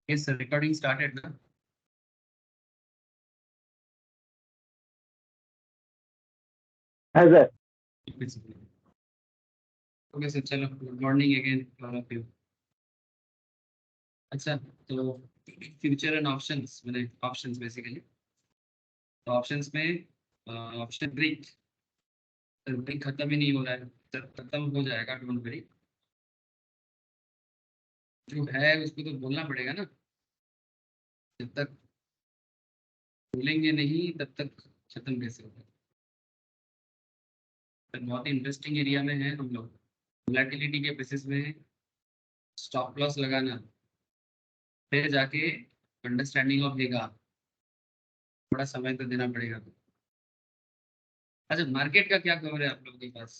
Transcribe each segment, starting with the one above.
Yes, sir. Recording started now. Has it? Okay, sir. चलो. Good morning again, all of you. अच्छा, तो future and options मैंने options basically तो options में option break खत्म ही नहीं हो रहा है. जब खत्म हो जाएगा डोंट वरी, जो है उसको तो बोलना पड़ेगा ना. जब तक बोलेंगे नहीं तब तक खत्म कैसे होगा. तो बहुत ही इंटरेस्टिंग एरिया में है हम लोग. वोलेटिलिटी के बेसिस में स्टॉप लॉस लगाना, फिर जाके अंडरस्टैंडिंग ऑफ देगा. थोड़ा समय तो देना पड़ेगा. अच्छा, मार्केट का क्या खबर है आप लोगों के पास?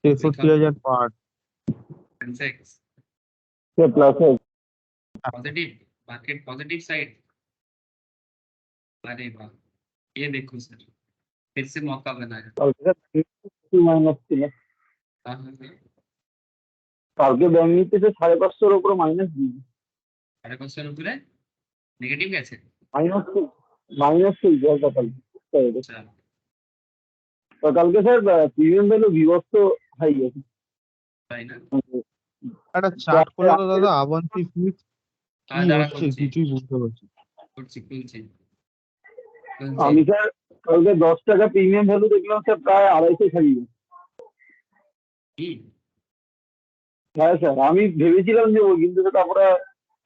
63,005 सेंसेक्स ये प्लस है. Positive, market positive side. अरे वाह, ये देखो सर, फिर से मौका बनाया. माइनस ছিল. हाँ हाँ हाँ. কালকে ব্যাংক নিফটিতে 550 উপরে মাইনাস দিয়েছে. 550 উপরে নেগেটিভ গেছে. মাইনাস জলটা কালকে. আচ্ছা, তো কালকে স্যার প্রিমিয়াম ভ্যালু বিভক্ত হাই গেছে. তাই না? একটা চার্ট করলে তো দাদা আভান্তি ফিট হ্যাঁ, কি দাঁড়া হচ্ছে করছি কিছুই বুঝতে পারছি না। করছি খুলছি. আমি স্যার কালকে 10 টাকা প্রিমিয়াম ভ্যালু দেখলাম স্যার প্রায় 250 ছাড়িয়ে. কি হ্যাঁ স্যার, আমি ভেবেছিলাম যে ও কিন্তু তারপরে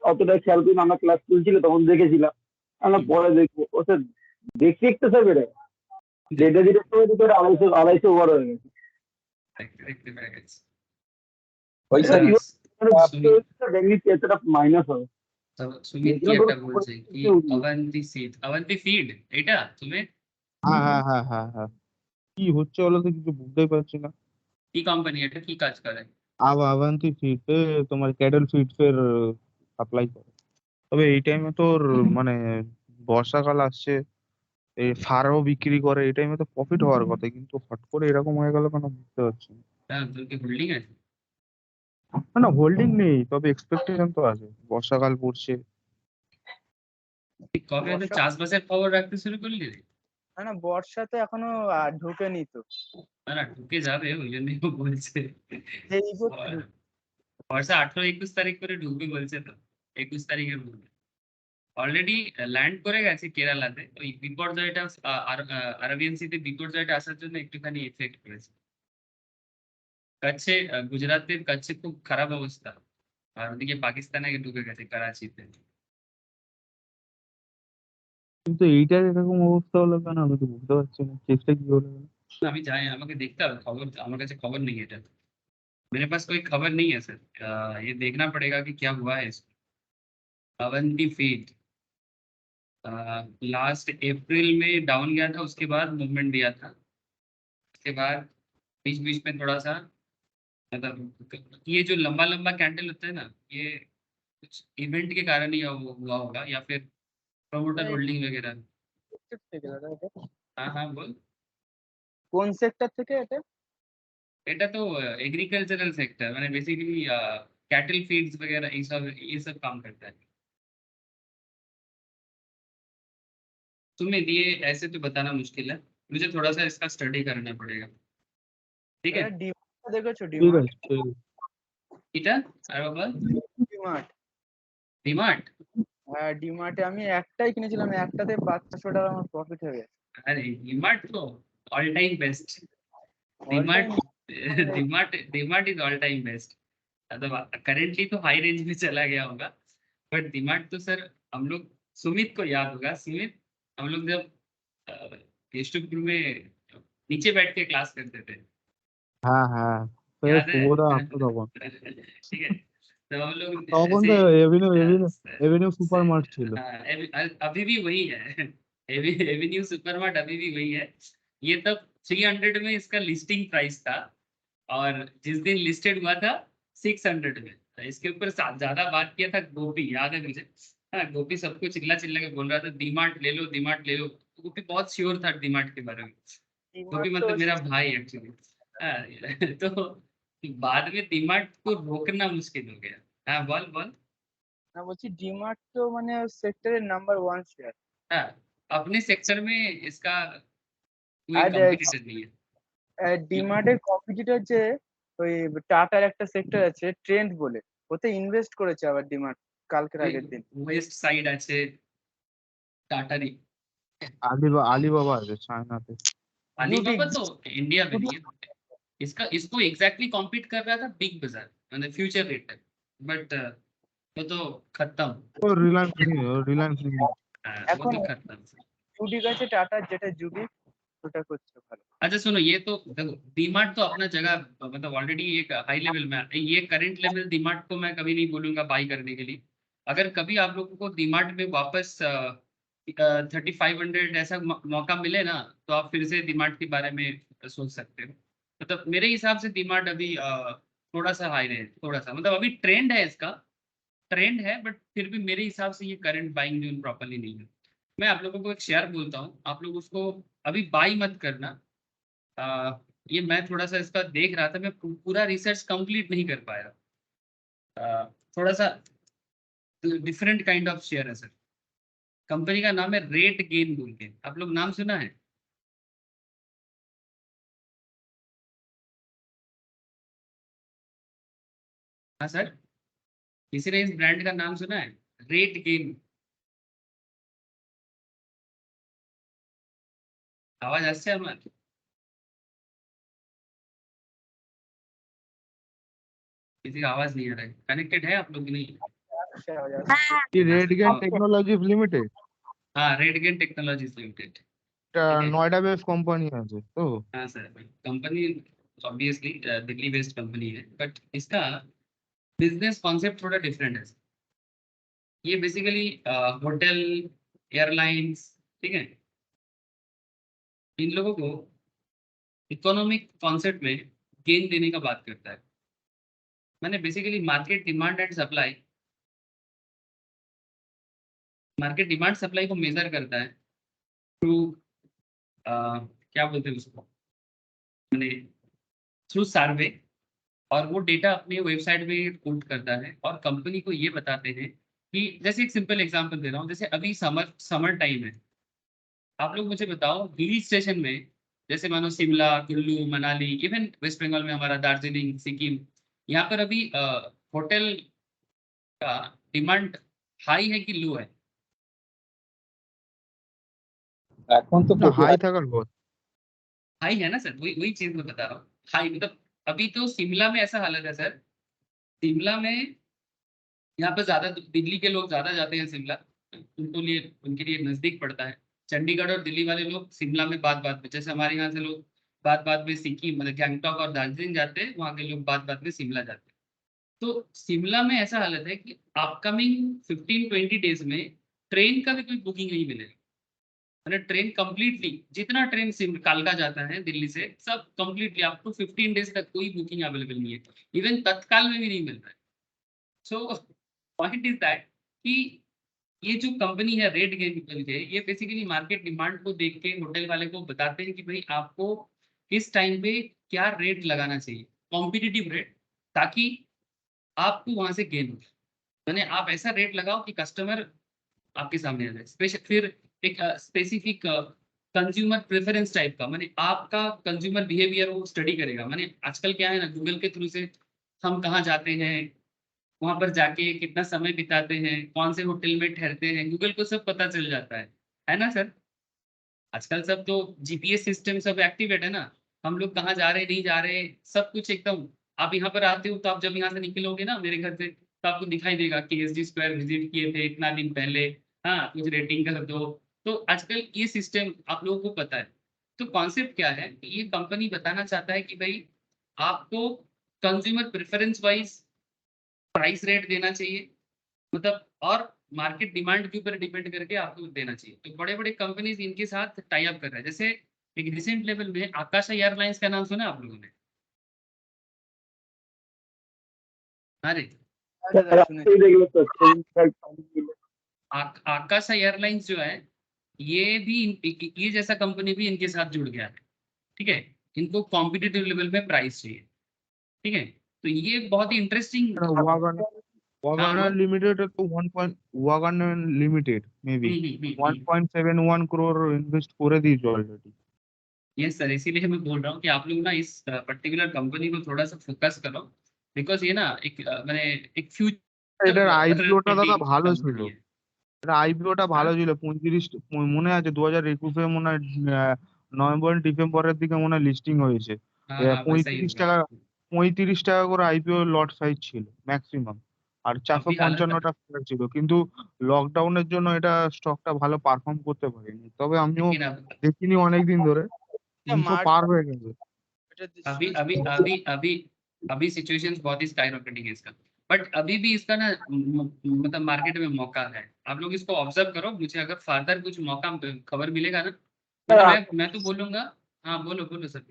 অতটা খেয়াল করি না, আমরা ক্লাস চলছিল তখন দেখেছিলাম. আমরা পরে দেখবো ও স্যার দেখতে দেখতে স্যার বেড়ে যেটা যেটা সময় তো 250 ওভার হয়ে গেছে. দেখতে পেয়ে গেছি. ওই স্যার এতটা মাইনাস হবে. তো সুমিত কি একটা বলছে কি অবন্তি সিট অবন্তি ফিড, এটা তুমি হ্যাঁ হ্যাঁ হ্যাঁ হ্যাঁ হ্যাঁ কি হচ্ছে বলো তো কিছু বুঝতেই পারছি না। কি কোম্পানি, এটা কি কাজ করে? আভান্তি ফিডে তোমার ক্যাডেল ফিডসের সাপ্লাই করে। তবে এই টাইমে তোর মানে বর্ষাকাল আসছে, এই সারও বিক্রি করে, এই টাইমে তো প্রফিট হওয়ার কথা, কিন্তু হট করে এরকম হয়ে গেল কেন বুঝতে পারছি না। হ্যাঁ, তোর কি হোল্ডিং আছে? না হোল্ডিং নেই, তবে এক্সপেকটেশন তো আছে, বর্ষাকাল পড়ছে। কবে তো চাষবাসের খবর রাখতে শুরু করলি রে? না বর্ষা তো এখনো ঢোকেনি তো। না ঢুকে যাবে, ওই জন্যই ও বলছে। বর্ষা 18-21 তারিখ করে ঢুকবে বলছে, তো 21 তারিখের মধ্যে অলরেডি ল্যান্ড করে গেছে কেরালাতে. ওই বিপর্যয়টা আরবিয়ান সিতে বিপর্যয়টা আসার জন্য একটুখানি এফেক্ট করেছে. কাছে গুজরাটের কাছে খুব খারাপ অবস্থা, আর ওদিকে পাকিস্তানে ঢুকে গেছে করাচিতে. কিন্তু এইটার এরকম অবস্থা হলো কেন আমি তো বুঝতে পারছি না, চেষ্টা কি হলো। আমি জানি, আমাকে দেখতে হবে खबर, আমার কাছে খবর नहीं है এটা. मेरे पास कोई खबर नहीं है सर. ये देखना पड़ेगा कि क्या हुआ है इसको. अवंती फीड लास्ट अप्रैल में डाउन गया था, उसके बाद मूवमेंट दिया था. उसके बाद बीच बीच में थोड़ा सा, मतलब ये जो लंबा लंबा कैंडल होता है ना, ये कुछ इवेंट के कारण ही हुआ होगा, या फिर प्रमोटर होल्डिंग वगैरह. हाँ हाँ बोल. কোন সেক্টর থেকে এটা? এটা তো एग्रीकल्चरल सेक्टर, मैंने बेसिकली कैटल फीड्स वगैरह ये सब काम करता है. तुम्हें ये ऐसे तो बताना मुश्किल है, मुझे थोड़ा सा इसका स्टडी करना पड़ेगा. ठीक है ডিমার্ট দেখেছো? ঠিক ডিমার্ট আছে ঠিক আছে। এটা আর বাবা ডিমার্ট ডিমার্ট. হ্যাঁ ডিমার্টে আমি একটাই কিনেছিলাম, একটাতে 500 টাকা আমার প্রফিট হয়ে গেছে। अरे डीमार्ट तो all time best. DMart DMart is all time best. मतलब करेंटली तो हाई रेंज में चला गया होगा, बट डीमार्ट तो सर हम लोग, सुमित को याद होगा. सुमित, हम लोग जब केशवपुर में नीचे बैठ के क्लास करते थे, হ্যাঁ হ্যাঁ याद है? শুভদা আসতো তখন। ठीक है, तो हम लोग তখন তো এভিনিউ সুপার মার্ট ছিল। अभी भी वही है. एवेन्यू सुपरमार्ट अभी भी वही है. ये तब 300 में इसका लिस्टिंग प्राइस था, और जिस दिन लिस्टेड हुआ था 600 में. इसके ऊपर ज्यादा बात किया था गोपी, याद है मुझे. हाँ, गोपी सबको चिल्ला चिल्ला के बोल रहा था डीमार्ट ले लो डीमार्ट ले लो. गोपी बहुत श्योर था डीमार्ट के बारे में. गोपी मतलब मेरा भाई एक्चुअली. तो बाद में डीमार्ट को रोकना मुश्किल हो गया. हाँ बोल बोल। না বলছি ডিমার্ট তো মানে সেক্টরের নাম্বার 1 শেয়ার। हाँ, अपने सेक्टर में इसका कोई আর कंपटीटर नहीं है। ডিমার্টের কম্পিটিটর যে ওই টাটার একটা সেক্টর আছে ট্রেন্ড বলে, ওতে ইনভেস্ট করেছে আবার ডিমার্ট কালকের আগের দিন। ওয়েস্ট সাইড আছে টাটারি। আলিবাবা আছে চায়নাতে। अलीबाबा জুডিক तो इंडिया में नहीं है। इसका इसको एग्जैक्टली कॉम्पीट कर रहा था बिग बाजार मतलब फ्यूचर रेट, बट वो तो खत्म। ও রিলায়েন্স वो এখন तो खत्म। জুডিক আছে টাটার, যেটা জুডিক ওটা করছে ভালো। अच्छा सुनो, ये तो देखो डीमार्ट तो अपना जगह मतलब ऑलरेडी एक हाई लेवल में है। ये करंट लेवल डीमार्ट को मैं कभी नहीं बोलूंगा बाई करने के लिए। अगर कभी आप लोगों को डीमार्ट में वापस 3500 ऐसा मौका मिले ना, तो आप फिर से डीमार्ट के बारे में सोच सकते हो। मतलब मेरे हिसाब से डीमार्ट अभी थोड़ा सा हाई रहे, थोड़ा सा मतलब अभी ट्रेंड है इसका, ट्रेंड है, बट फिर भी मेरे हिसाब से ये करंट बाइंग जोन प्रॉपरली नहीं है। मैं आप लोगों को एक शेयर बोलता हूँ, आप लोग उसको अभी बाई मत करना। अ, ये मैं थोड़ा सा इसका देख रहा था, मैं पूरा रिसर्च कंप्लीट नहीं कर पाया। थोड़ा सा डिफरेंट काइंड ऑफ शेयर है सर। कंपनी का नाम है रेट गेन बोल के, आप लोग नाम सुना है? हाँ सर, किसी ने इस ब्रांड का नाम सुना है? Rate gain. आवाज আসছে আমার? किसी का आवाज नहीं आ रहा है। कनेक्टेड है आप लोग की नहीं? কি রেডগেন हाँ টেকনোলজিস লিমিটেড, हाँ, रेट गेन टेक्नोलॉजीज लिमिटेड। এটা ठीक है। নয়ডা বেস কোম্পানি আছে তো। हाँ sir, company obviously Delhi based company है, बट इसका बिजनेस कॉन्सेप्ट थोड़ा डिफरेंट है। ये बेसिकली होटल, एयरलाइंस, ठीक है, इन लोगों को इकोनॉमिक कॉन्सेप्ट में गेन देने का बात करता है। मैंने बेसिकली मार्केट डिमांड सप्लाई को मेजर करता है थ्रू क्या बोलते हैं उसको, मैंने थ्रू सर्वे, और वो डेटा अपने वेबसाइट में पुट करता है और कंपनी को ये बताते हैं कि जैसे एक सिंपल एग्जांपल दे रहा हूँ, जैसे अभी समर टाइम है, आप लोग मुझे बताओ हिल स्टेशन में, जैसे मानो शिमला, कुल्लू, मनाली, इवन वेस्ट बंगाल में हमारा दार्जिलिंग, सिक्किम, यहाँ पर अभी होटल का डिमांड हाई है कि लो है? এখন তো না প্রচুর হাই থাকার কথা। हाई है ना सर, वही वही चीज मैं बता रहा हूँ। हाई मतलब अभी तो शिमला में ऐसा हालत है सर, शिमला में यहाँ पे ज्यादा दिल्ली के लोग ज्यादा जाते हैं शिमला, उनके लिए नजदीक पड़ता है। चंडीगढ़ और दिल्ली वाले लोग शिमला में बात बात में, जैसे हमारे यहाँ से लोग बात बात में सिक्किम मतलब गैंगटॉक और दार्जिलिंग जाते हैं, वहाँ के लोग बात बात में शिमला जाते हैं। तो शिमला में ऐसा हालत है कि अपकमिंग 15-20 डेज में ट्रेन का भी कोई बुकिंग नहीं मिलेगा। मतलब ट्रेन कंप्लीटली, जितना ट्रेन कालका जाता है दिल्ली से, सब कंप्लीटली अप टू 15 डेज तक कोई बुकिंग अवेलेबल नहीं है। इवन तत्काल में भी नहीं मिल रहा है। सो पॉइंट इज दैट कि ये जो कंपनी है रेट गेन है, ये बेसिकली मार्केट डिमांड को देख के होटल वाले को बताते हैं कि भाई आपको किस टाइम पे क्या रेट लगाना चाहिए, कॉम्पिटिटिव रेट, ताकि आपको वहां से गेन हो। मैंने आप ऐसा रेट लगाओ कि कस्टमर आपके सामने आ जाए। फिर एक स्पेसिफिक कंज्यूमर प्रेफरेंस टाइप का, माने आपका कंज्यूमर बिहेवियर वो स्टडी करेगा। माने आजकल क्या है ना, गूगल के थ्रू से हम कहाँ जाते हैं, वहां पर जाके कितना समय बिताते हैं, कौन से होटल में ठहरते हैं, गूगल को सब पता चल जाता है ना सर? आजकल सब तो जीपीएस सिस्टम सब एक्टिवेट है ना, हम लोग कहाँ जा रहे नहीं जा रहे सब कुछ एकदम। आप यहाँ पर आते हो तो आप जब यहाँ से निकलोगे ना मेरे घर से, तो आपको दिखाई देगा कि एसडी स्क्वायर विजिट किए थे इतना दिन पहले, हाँ कुछ रेटिंग कर दो। तो आजकल ये सिस्टम आप लोगों को पता है। तो कॉन्सेप्ट क्या है, ये कंपनी बताना चाहता है कि भाई आपको consumer preference wise price rate देना चाहिए, मतलब और मार्केट डिमांड के ऊपर डिपेंड करके आपको देना चाहिए। तो बड़े बड़े कंपनीज इनके साथ टाई अप कर रहे हैं। जैसे एक रिसेंट लेवल में आकाशा एयरलाइंस का नाम सुना आप लोगों ने? अरे দাদা শুনেছি। দেখলো তো 75 आकाशा एयरलाइंस जो है, ये भी ये जैसा कंपनी भी इनके साथ जुड़ गया है। ठीक है, इनको कॉम्पिटिटिव लेवल में प्राइस चाहिए। ठीक है, तो ये बहुत ही इंटरेस्टिंग। ওয়াগন Wagner बोल। Limited है तो 1. Wagner Limited maybe 1.71 crore invest করে দিয়েছে already। यस सर, इसीलिए मैं बोल रहा हूँ कि आप लोग ना इस पर्टिकुलर कंपनी को थोड़ा सा फोकस करो, बिकॉज ये ना एक मैंने एक এটার আইপিওটা দাদা फ्यूचर ভালো ছিল, कंपनी है। এটা আইপিওটা ভালো हाँ ছিল 35 মনে আছে 2021 মনে হয় নভেম্বর ডিসেম্বরের দিকে মনে হয় লিস্টিং হয়েছে। हाँ हाँ, वैसा ही 35 होगा। টাকা 35 টাকা করে আইপিও লট সাইজ ছিল ম্যাক্সিমাম, আর अभी हालत 455টা শেয়ার ছিল, কিন্তু লকডাউনের জন্য এটা স্টকটা ভালো পারফর্ম করতে পারেনি। তবে আমিও लेकिन अब দেখিনি অনেকদিন ধরে, 300 মার্চ পার হয়ে গেছে। এটা अभी সুইচ अभी করছে। अभी अभी अभी सिचुएशंस बहुत ही स्काईरॉकेटिंग है इसका, बट अभी भी इसका ना मतलब मार्केट में मौका है। आप लोग इसको ऑब्जर्व करो, मुझे अगर फर्दर कुछ मौका खबर मिलेगा ना, मतलब मैं तो बोलूंगा। हाँ बोलो बोलो सर,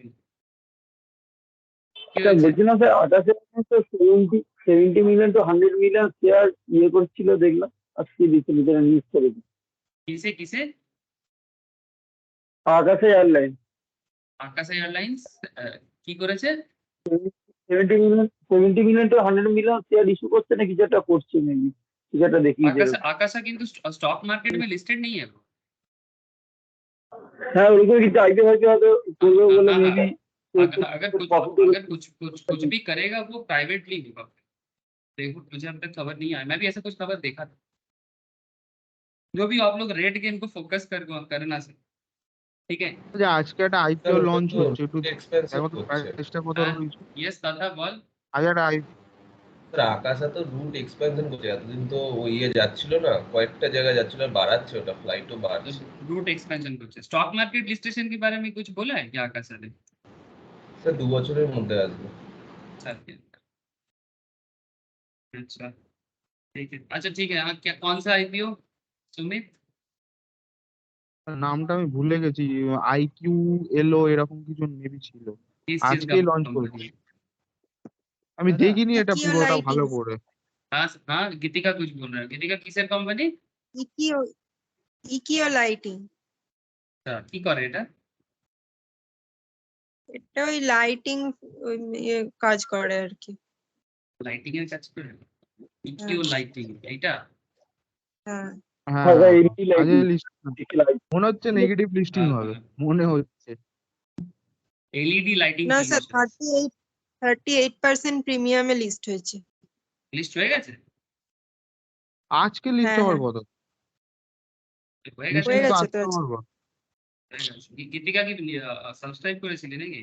কি স্যার হয়েছে? বলছিলাম স্যার আকাশে তো 70 মিলিয়ন টু 100 মিলিয়ন শেয়ার করছিল দেখলাম আজকে দিচ্ছিল যেটা নিউজ করেছে কিসে কিসে? আকাশে এয়ারলাইন আকাশ এয়ারলাইন্স কি করেছে? 70 million to 100 million share issue করছে না কিছু একটা করছে মেবি কিছু একটা দেখিয়েছে आकाशा आकाशा কিন্তু স্টক মার্কেট में लिस्टेड नहीं है वो। হ্যাঁ ওরকম কিছু আইডিয়া হয়তো হয়তো করবে हाँ বলে हाँ हाँ, মেবি अगर कुछ कुछ भी करेगा वो प्राइवेटली होगा। देखो मुझे अब तक खबर नहीं आया, मैं भी ऐसा कुछ खबर देखा था। जो भी आप लोग रेट गेम को फोकस करना सर, ठीक है। যে আজকে একটা আইপিও স্যার ওটা লঞ্চ তো হচ্ছে, একটু এক্সপেন্সিভ দেখো তো করছে। প্রাইসটা কত हाँ রয়েছে। यस दादा बोल। আজ একটা স্যার আকাশা তো রুট এক্সপেনশন করছে, এতদিন তো ও ইয়ে যাচ্ছিল না, কয়েকটা জায়গায় যাচ্ছিল, আর বাড়াচ্ছে, ওটা ফ্লাইটও বাড়ছে। रूट एक्सपेंशन कुछ स्टॉक मार्केट लिस्टेशन के बारे में कुछ बोला है क्या आकाशा ने? স্যার 2 বছরের মধ্যে আসবে। अच्छा ठीक है, अच्छा ठीक है। हाँ क्या कौन सा आईपीओ सुमित? নামটা আমি ভুলে গেছি, আইকিউ এলও এরকম কিছু মেবি ছিল, किस चीज का আজকেই লঞ্চ করেছি। कंपनी? আমি दादा দেখিনি এটা ইকিও পুরোটা লাইটিং ভালো করে। हाँ हाँ, गीतिका कुछ बोल रहा है। गीतिका किसের कंपनी? ইকিও ইকিও লাইটিং अच्छा কি করে এটা? এটা ওই লাইটিং কাজ করে আর কি। লাইটিং এর কাজ করে? ইকিও লাইটিং এইটা? হ্যাঁ হ্যাঁ এমনি আজকে লাইটিং লিস্ট মনে হচ্ছে নেগেটিভ লিস্টিং হবে, মনে হচ্ছে। এলইডি লাইটিং না স্যার সলিউশনস 38% প্রিমিয়ামে লিস্ট হয়েছে। লিস্ট হয়ে গেছে? আজকে লিস্ট হ্যাঁ হওয়ার হ্যাঁ কথা, হয়ে লিস্টিং গেছে? তো গেছে আজকে তো হওয়ার কথা। হয়ে গেছে। গীতিকা কি সাবস্ক্রাইব করেছিলি নাকি?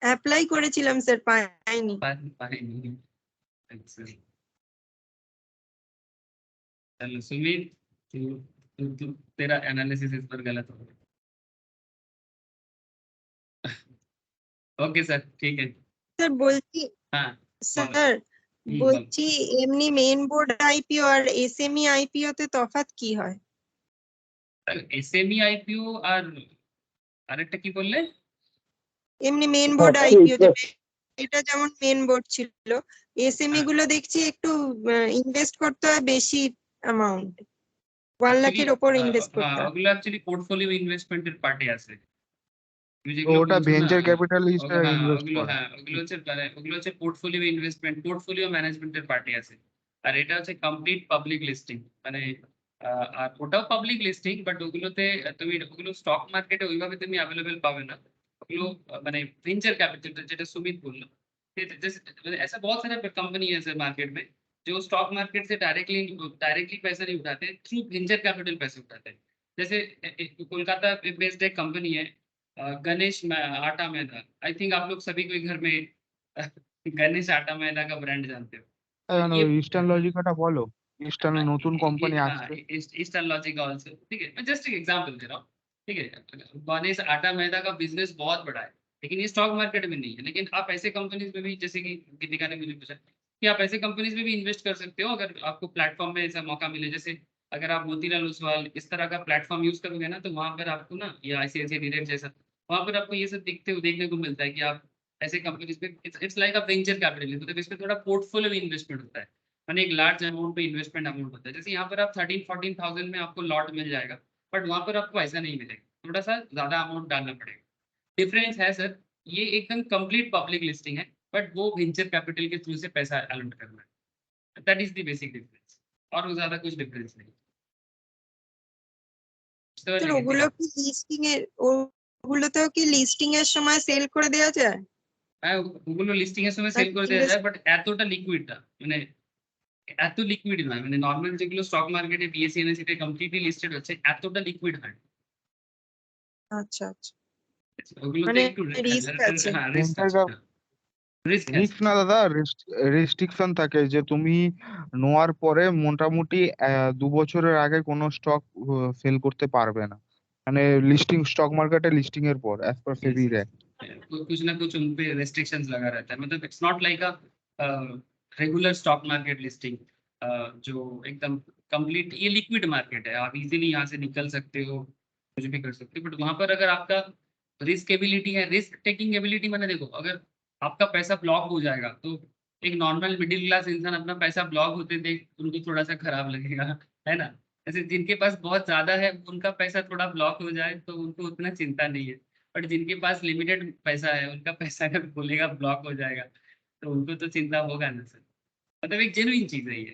অ্যাপ্লাই করেছিলাম স্যার পাইনি। पाएंगे। अच्छा चलो सुमित, तू तू तेरा एनालिसिस इस पर गलत हो गया। ओके सर ठीक है। স্যার বলছি हाँ স্যার बोलो। বলছি এমনি মেইন বোর্ড আইপিও আর এসএমই আইপিও তে তফাৎ কি হয়? এসএমই আইপিও আর আরেকটা কি বললে? এমনি মেইন বোর্ড আইপিও এটা যেমন মেইন বোর্ড ছিল, এসএমই গুলো দেখছি একটু ইনভেস্ট করতে হয় বেশি অ্যামাউন্ট, 1 লাখের ওপর ইনভেস্ট করতে হ্যাঁ হয়। ওগুলো অ্যাকচুয়ালি পোর্টফোলিও ইনভেস্টমেন্টের পার্টে আছে। তুমি তো যেগুলো ওটা বলছো না, ভেঞ্চার ক্যাপিটালিস্ট হ্যাঁ ইনভেস্ট ওগুলো করে। হ্যাঁ ওগুলো হচ্ছে পোর্টফোলিও ইনভেস্টমেন্ট, পোর্টফোলিও ম্যানেজমেন্টের পার্টি আছে। আর এটা হচ্ছে কমপ্লিট পাবলিক লিস্টিং, মানে আর ওটাও পাবলিক লিস্টিং, বাট ওগুলোতে তুমি ওগুলো স্টক মার্কেটে ওইভাবে তুমি অ্যাভেলেবেল পাবে না। ওগুলো মানে वेंचर कैपिटल যেটা সুমিত বললো, मतलब ऐसा बहुत सारा कंपनी है सर मार्केट में जो स्टॉक मार्केट से डायरेक्टली पैसा नहीं उठाते, थ्रू वेंचर कैपिटल पैसे उठाते हैं। जैसे कोलकाता बेस्ड एक कंपनी है गणेश आटा मैदा। आई थिंक आप लोग सभी कोई घर में गणेश आटा मैदा का ब्रांड जानते हो। तो ये ইস্টার্ন লজিকাটা বলো, ইস্টার্ন নতুন কোম্পানি हाँ আসছে। ईस्टर्न लॉजिक ऑल्सो, ठीक है। मैं जस्ट एक एग्जांपल दे रहा हूँ, ठीक है। गणेश आटा मैदा का बिजनेस बहुत बड़ा है, लेकिन ये स्टॉक मार्केट में नहीं है। लेकिन आप ऐसे कंपनीज में भी, जैसे कि गीतिका ने मुझे पूछा कि आप ऐसे कंपनीज में भी इन्वेस्ट कर सकते हो अगर आपको प्लेटफॉर्म में ऐसा मौका मिले। जैसे अगर आप मोतीलाल ओसवाल इस तरह का प्लेटफॉर्म यूज करोगे ना, तो वहां पर आपको ना, या आईसीआईसीआई डायरेक्ट जैसा, वहां पर आपको ये सब देखने को मिलता है कि आप ऐसे कंपनीज में it's like a venture capital, मतलब इसमें थोड़ा पोर्टफोलियो इन्वेस्टमेंट होता है, मैंने एक लार्ज अमाउंट पे इन्वेस्टमेंट अमाउंट होता है। जैसे यहाँ पर आप 13-14,000 में आपको लॉट मिल जाएगा, बट वहां पर आपको ऐसा नहीं मिलेगा, थोड़ा सा ज्यादा अमाउंट डालना पड़ेगा। डिफरेंस है सर, ये एकदम कंप्लीट पब्लिक लिस्टिंग है, बट वो वेंचर कैपिटल के थ्रू से पैसा अलॉट करना है। That is the basic difference, और ज्यादा कुछ डिफरेंस नहीं। বুঝতে স্যার পারলে কি? ওগুলো কি লিস্টিং এর ওগুলোতেও কি লিস্টিং এর সময় সেল করে দেওয়া যায়? হ্যাঁ, ওগুলো লিস্টিং এর সময় সেল করে দেওয়া যায়, বাট এতটা লিকুইড না, মানে এত লিকুইড নয়, মানে নর্মাল যেগুলো স্টক মার্কেটে বিএসসি এনএসসি তে কমপ্লিটলি লিস্টেড হচ্ছে এতটা লিকুইড হয় না। আচ্ছা আচ্ছা, ওগুলোতে মানে একটু রিস্ক আছে। হ্যাঁ রিস্ক আছে, রিস্ক আছে। রিস্ক না দাদা, রেস্ট্রিকশন থাকে যে তুমি নেওয়ার পরে মোটামুটি 2 বছরের আগে কোনো স্টক সেল করতে পারবে না, মানে লিস্টিং স্টক মার্কেটে লিস্টিং এর পর অ্যাজ পার সেবি Yes, yes. कुछ ना कुछ उन पे restrictions लगा रहता है, मतलब it's not like a regular stock market listing जो एकदम कंप्लीट, ये लिक्विड मार्केट है, आप इजीली यहाँ से निकल सकते हो, कुछ भी कर सकते हो, बट वहां पर अगर आपका रिस्क एबिलिटी है, रिस्क टेकिंग एबिलिटी, मैंने देखो अगर आपका पैसा ब्लॉक हो जाएगा तो एक नॉर्मल मिडिल क्लास इंसान अपना पैसा ब्लॉक होते देख उनको थोड़ा सा खराब लगेगा, है ना? जैसे जिनके पास बहुत ज्यादा है उनका पैसा थोड़ा ब्लॉक हो जाए तो उनको उतना चिंता नहीं है, बट जिनके पास लिमिटेड पैसा है उनका पैसा अगर बोलेगा ब्लॉक हो जाएगा तो उनको तो चिंता होगा ना सर। मतलब एक जेन्युइन चीज है ये।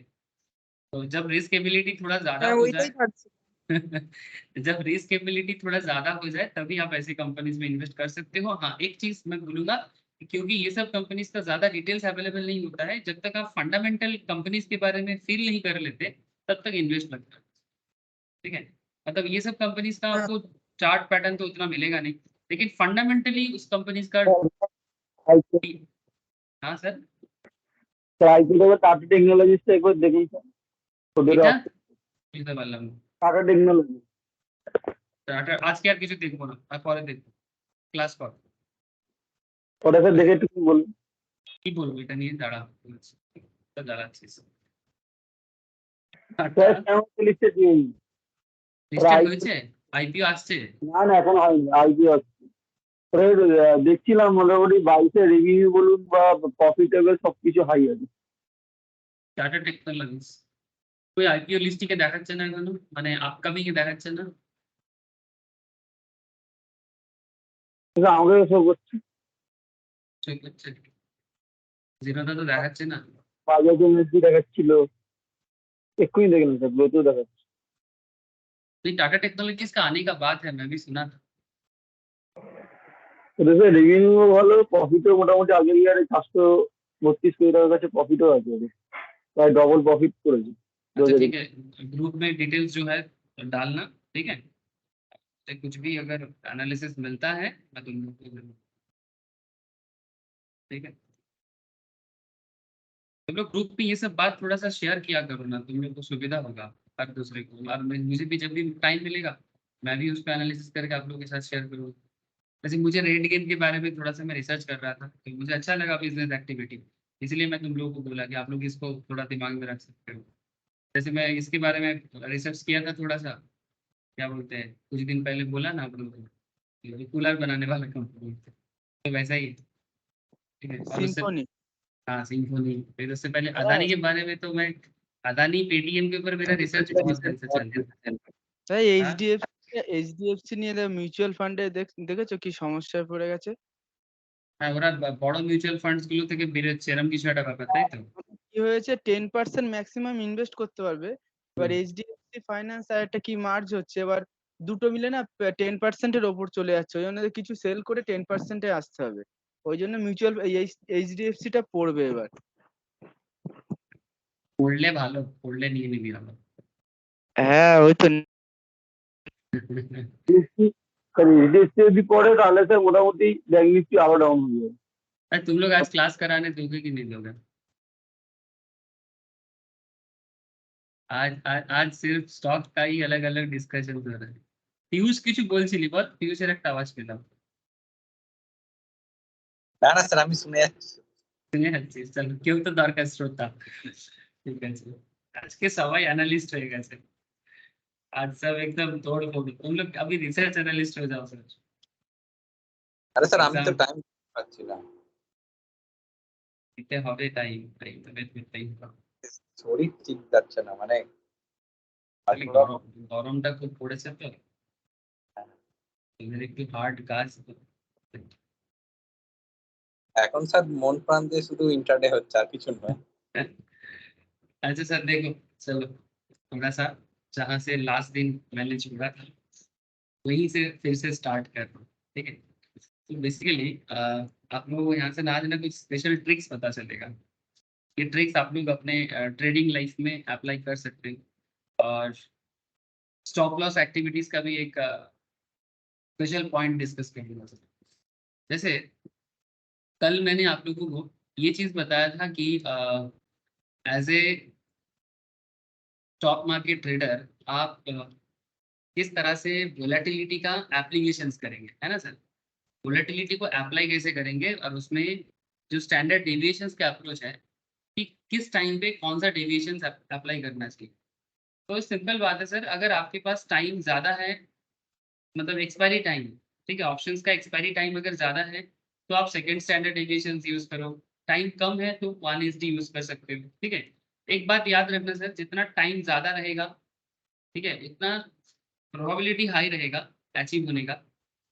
तो जब रिस्क एबिलिटी थोड़ा ज्यादा হ্যাঁ हो ওইটাই जाए ভাবছি। जब रिस्क एबिलिटी थोड़ा ज्यादा हो जाए तभी आप ऐसी कंपनीज में इन्वेस्ट कर सकते हो। हाँ, एक चीज मैं बोलूंगा कि क्योंकि ये सब कंपनीज का ज्यादा डिटेल्स अवेलेबल नहीं होता है, जब तक आप फंडामेंटल कंपनीज के बारे में फील नहीं कर लेते तब तक इन्वेस्ट मत करो, ठीक है? मतलब ये सब कंपनीज का आपको चार्ट पैटर्न तो उतना मिलेगा नहीं, लेकिन फंडामेंटली उस कंपनीज का हाँ सर। আইপিও টাটা টেকনোলজিসটা একবার দেখুন স্যার, ওদের এটা বুঝতে পারলাম না। টাটা টেকনোলজি টাটা আজকে আর কিছু দেখবো না, আর পরে দেখবো, ক্লাস কর। ওটা স্যার দেখে একটু বলুন। কি বলবো এটা নিয়ে, দাঁড়া বলছি। তো দাঁড়াচ্ছিস স্যার কেমন লিস্টেড নেই? লিস্টেড হয়েছে, আইপিও আসছে। না না এখন হয়নি, আইপিও আসছে। দেখছিলাম মোটামুটি 22 রিভিউ বলুন বা প্রফিটেবল সবকিছু হাই আছে। টাটা টেকনোলজিস ওই আইপিও লিস্টিংয়ে দেখাচ্ছে না এখনো, মানে আপকামিং এ দেখাচ্ছে না। কিন্তু আমাকে শো করছে, চেক করছে, জিরোটা তো দেখাচ্ছে না। বাজাজ এনার্জি দেখাচ্ছিল, এক্ষুনি দেখলাম স্যার ব্লোতেও দেখাচ্ছে। नहीं, टाटा टेक्नोलॉजीज का आने का बात है, मैं भी सुना था। ওটা স্যার রেভিনিউ ভালো, প্রফিটও মোটামুটি আগের ইয়ারে 432 কোটি টাকার কাছে প্রফিটও আছে ওদের, প্রায় ডবল প্রফিট করেছে। अच्छा ठीक है, ग्रुप में डिटेल्स जो है डालना, ठीक है? तो कुछ भी अगर एनालिसिस मिलता है मैं तुम लोग को जरूर, ठीक है? तुम लोग ग्रुप पे ये सब बात थोड़ा सा शेयर किया करो ना, तुम लोग को सुविधा होगा हर दूसरे को, और मुझे भी जब भी टाइम मिलेगा मैं भी उस पर एनालिसिस करके आप लोगों के साथ शेयर करूँगा। जैसे मुझे रेड गेम के बारे में थोड़ा सा मैं रिसर्च कर रहा था तो मुझे अच्छा लगा बिजनेस एक्टिविटी, इसलिए मैं तुम लोगों को बोला कि आप लोग इसको थोड़ा दिमाग में रख सकते हो। जैसे मैं इसके बारे में रिसर्च किया था थोड़ा सा, क्या बोलते हैं, कुछ दिन पहले बोला ना आप लोगों को, ये कूलर बनाने वाला कंपनी, तो वैसा ही है, ठीक है? और उससे सिम्फनी। हाँ सिम्फोनी, फिर उससे पहले अदानी के बारे में तो मैं, अदानी पेटीएम के ऊपर मेरा रिसर्च बहुत दिन से चल रहा है। তাই हाँ? এইচডিএফসি নিয়ে মিউচুয়াল ফান্ডে দেখেছো কি সমস্যায় পড়ে গেছে? হ্যাঁ, ওরা বড় মিউচুয়াল ফান্ডস গুলো থেকে বেরোচ্ছে, এরকম কিছু একটা ব্যাপার, তাই তো? কি হয়েছে 10% ম্যাক্সিমাম ইনভেস্ট করতে পারবে, এবার হুম। এইচডিএফসি ফাইন্যান্স আর একটা কি মার্জ হচ্ছে, এবার দুটো মিলে না 10% এর ওপর চলে যাচ্ছে, ওই জন্য কিছু সেল করে 10% এ আসতে হবে, ওই জন্য মিউচুয়াল এইচডিএফসি টা পড়বে এবার। পড়লে ভালো, পড়লে নিয়ে নিবি ভালো। হ্যাঁ ওই তো। এইচডিএফসি যদি পড়ে তাহলে স্যার মোটামুটি ব্যাংক নিফটি আরো ডাউন হয়ে যাবে। अरे तुम लोग आज क्लास कराने दोगे कि नहीं दोगे? आज सिर्फ स्टॉक का ही अलग अलग डिस्कशन हो रहा है। पीयूष কিছু বলছিলি বল, পীযূষের একটা আওয়াজ পেলাম। না না স্যার আমি শুনে যাচ্ছি। শুনে যাচ্ছিস, চল কেউ তো দরকার শ্রোতা, ঠিক আছে? আজকে সবাই অ্যানালিস্ট হয়ে গেছে, आज सब एकदम तोड़ फोड़, तुम लोग अभी रिसर्च एनालिस्ट हो जाओ सर। আরে স্যার আমি তো Exam টাইম পাচ্ছি না, দিতে হবে টাইম, টাইম তো বের করতেই হবে। শরীর ঠিক যাচ্ছে না, মানে আজ খালি ওরা- গরমটা খুব পড়েছে তো, এদের একটু হার্ড কাজ তো। এখন স্যার মন প্রাণ দিয়ে শুধু ইন্টারডে হচ্ছে আর কিছু নয়। अच्छा सर देखो, चलो थोड़ा सा जहाँ से लास्ट दिन मैंने छोड़ा था वहीं से फिर से स्टार्ट कर रहा हूँ, ठीक है। तो बेसिकली आप लोगों को यहाँ से ना आज ना कुछ स्पेशल ट्रिक्स पता चलेगा। ये ट्रिक्स आप लोग अपने ट्रेडिंग लाइफ में अप्लाई कर सकते हैं। और स्टॉप लॉस एक्टिविटीज का भी एक स्पेशल पॉइंट डिस्कस करूंगा सर। जैसे कल मैंने आप लोगों को ये चीज बताया था कि as a stock market trader आप किस तरह से वोलेटिलिटी का एप्लीकेशंस करेंगे, है ना सर। वोलेटिलिटी को अप्लाई कैसे करेंगे और उसमें जो स्टैंडर्ड डेविएशंस का अप्रोच है कि किस टाइम पे कौन सा डेविएशन अप्लाई करना चाहिए। तो सिंपल बात है सर, अगर आपके पास टाइम ज़्यादा है, मतलब एक्सपायरी टाइम, ठीक है, ऑप्शंस का एक्सपायरी टाइम अगर ज़्यादा है तो आप सेकंड स्टैंडर्ड डेविएशन यूज़ करो। टाइम कम है तो 1SD यूज़ कर सकते हो, ठीक है। एक बात याद रखना सर, जितना टाइम ज़्यादा रहेगा, ठीक है, उतना प्रोबेबिलिटी हाई रहेगा अचीव होने का,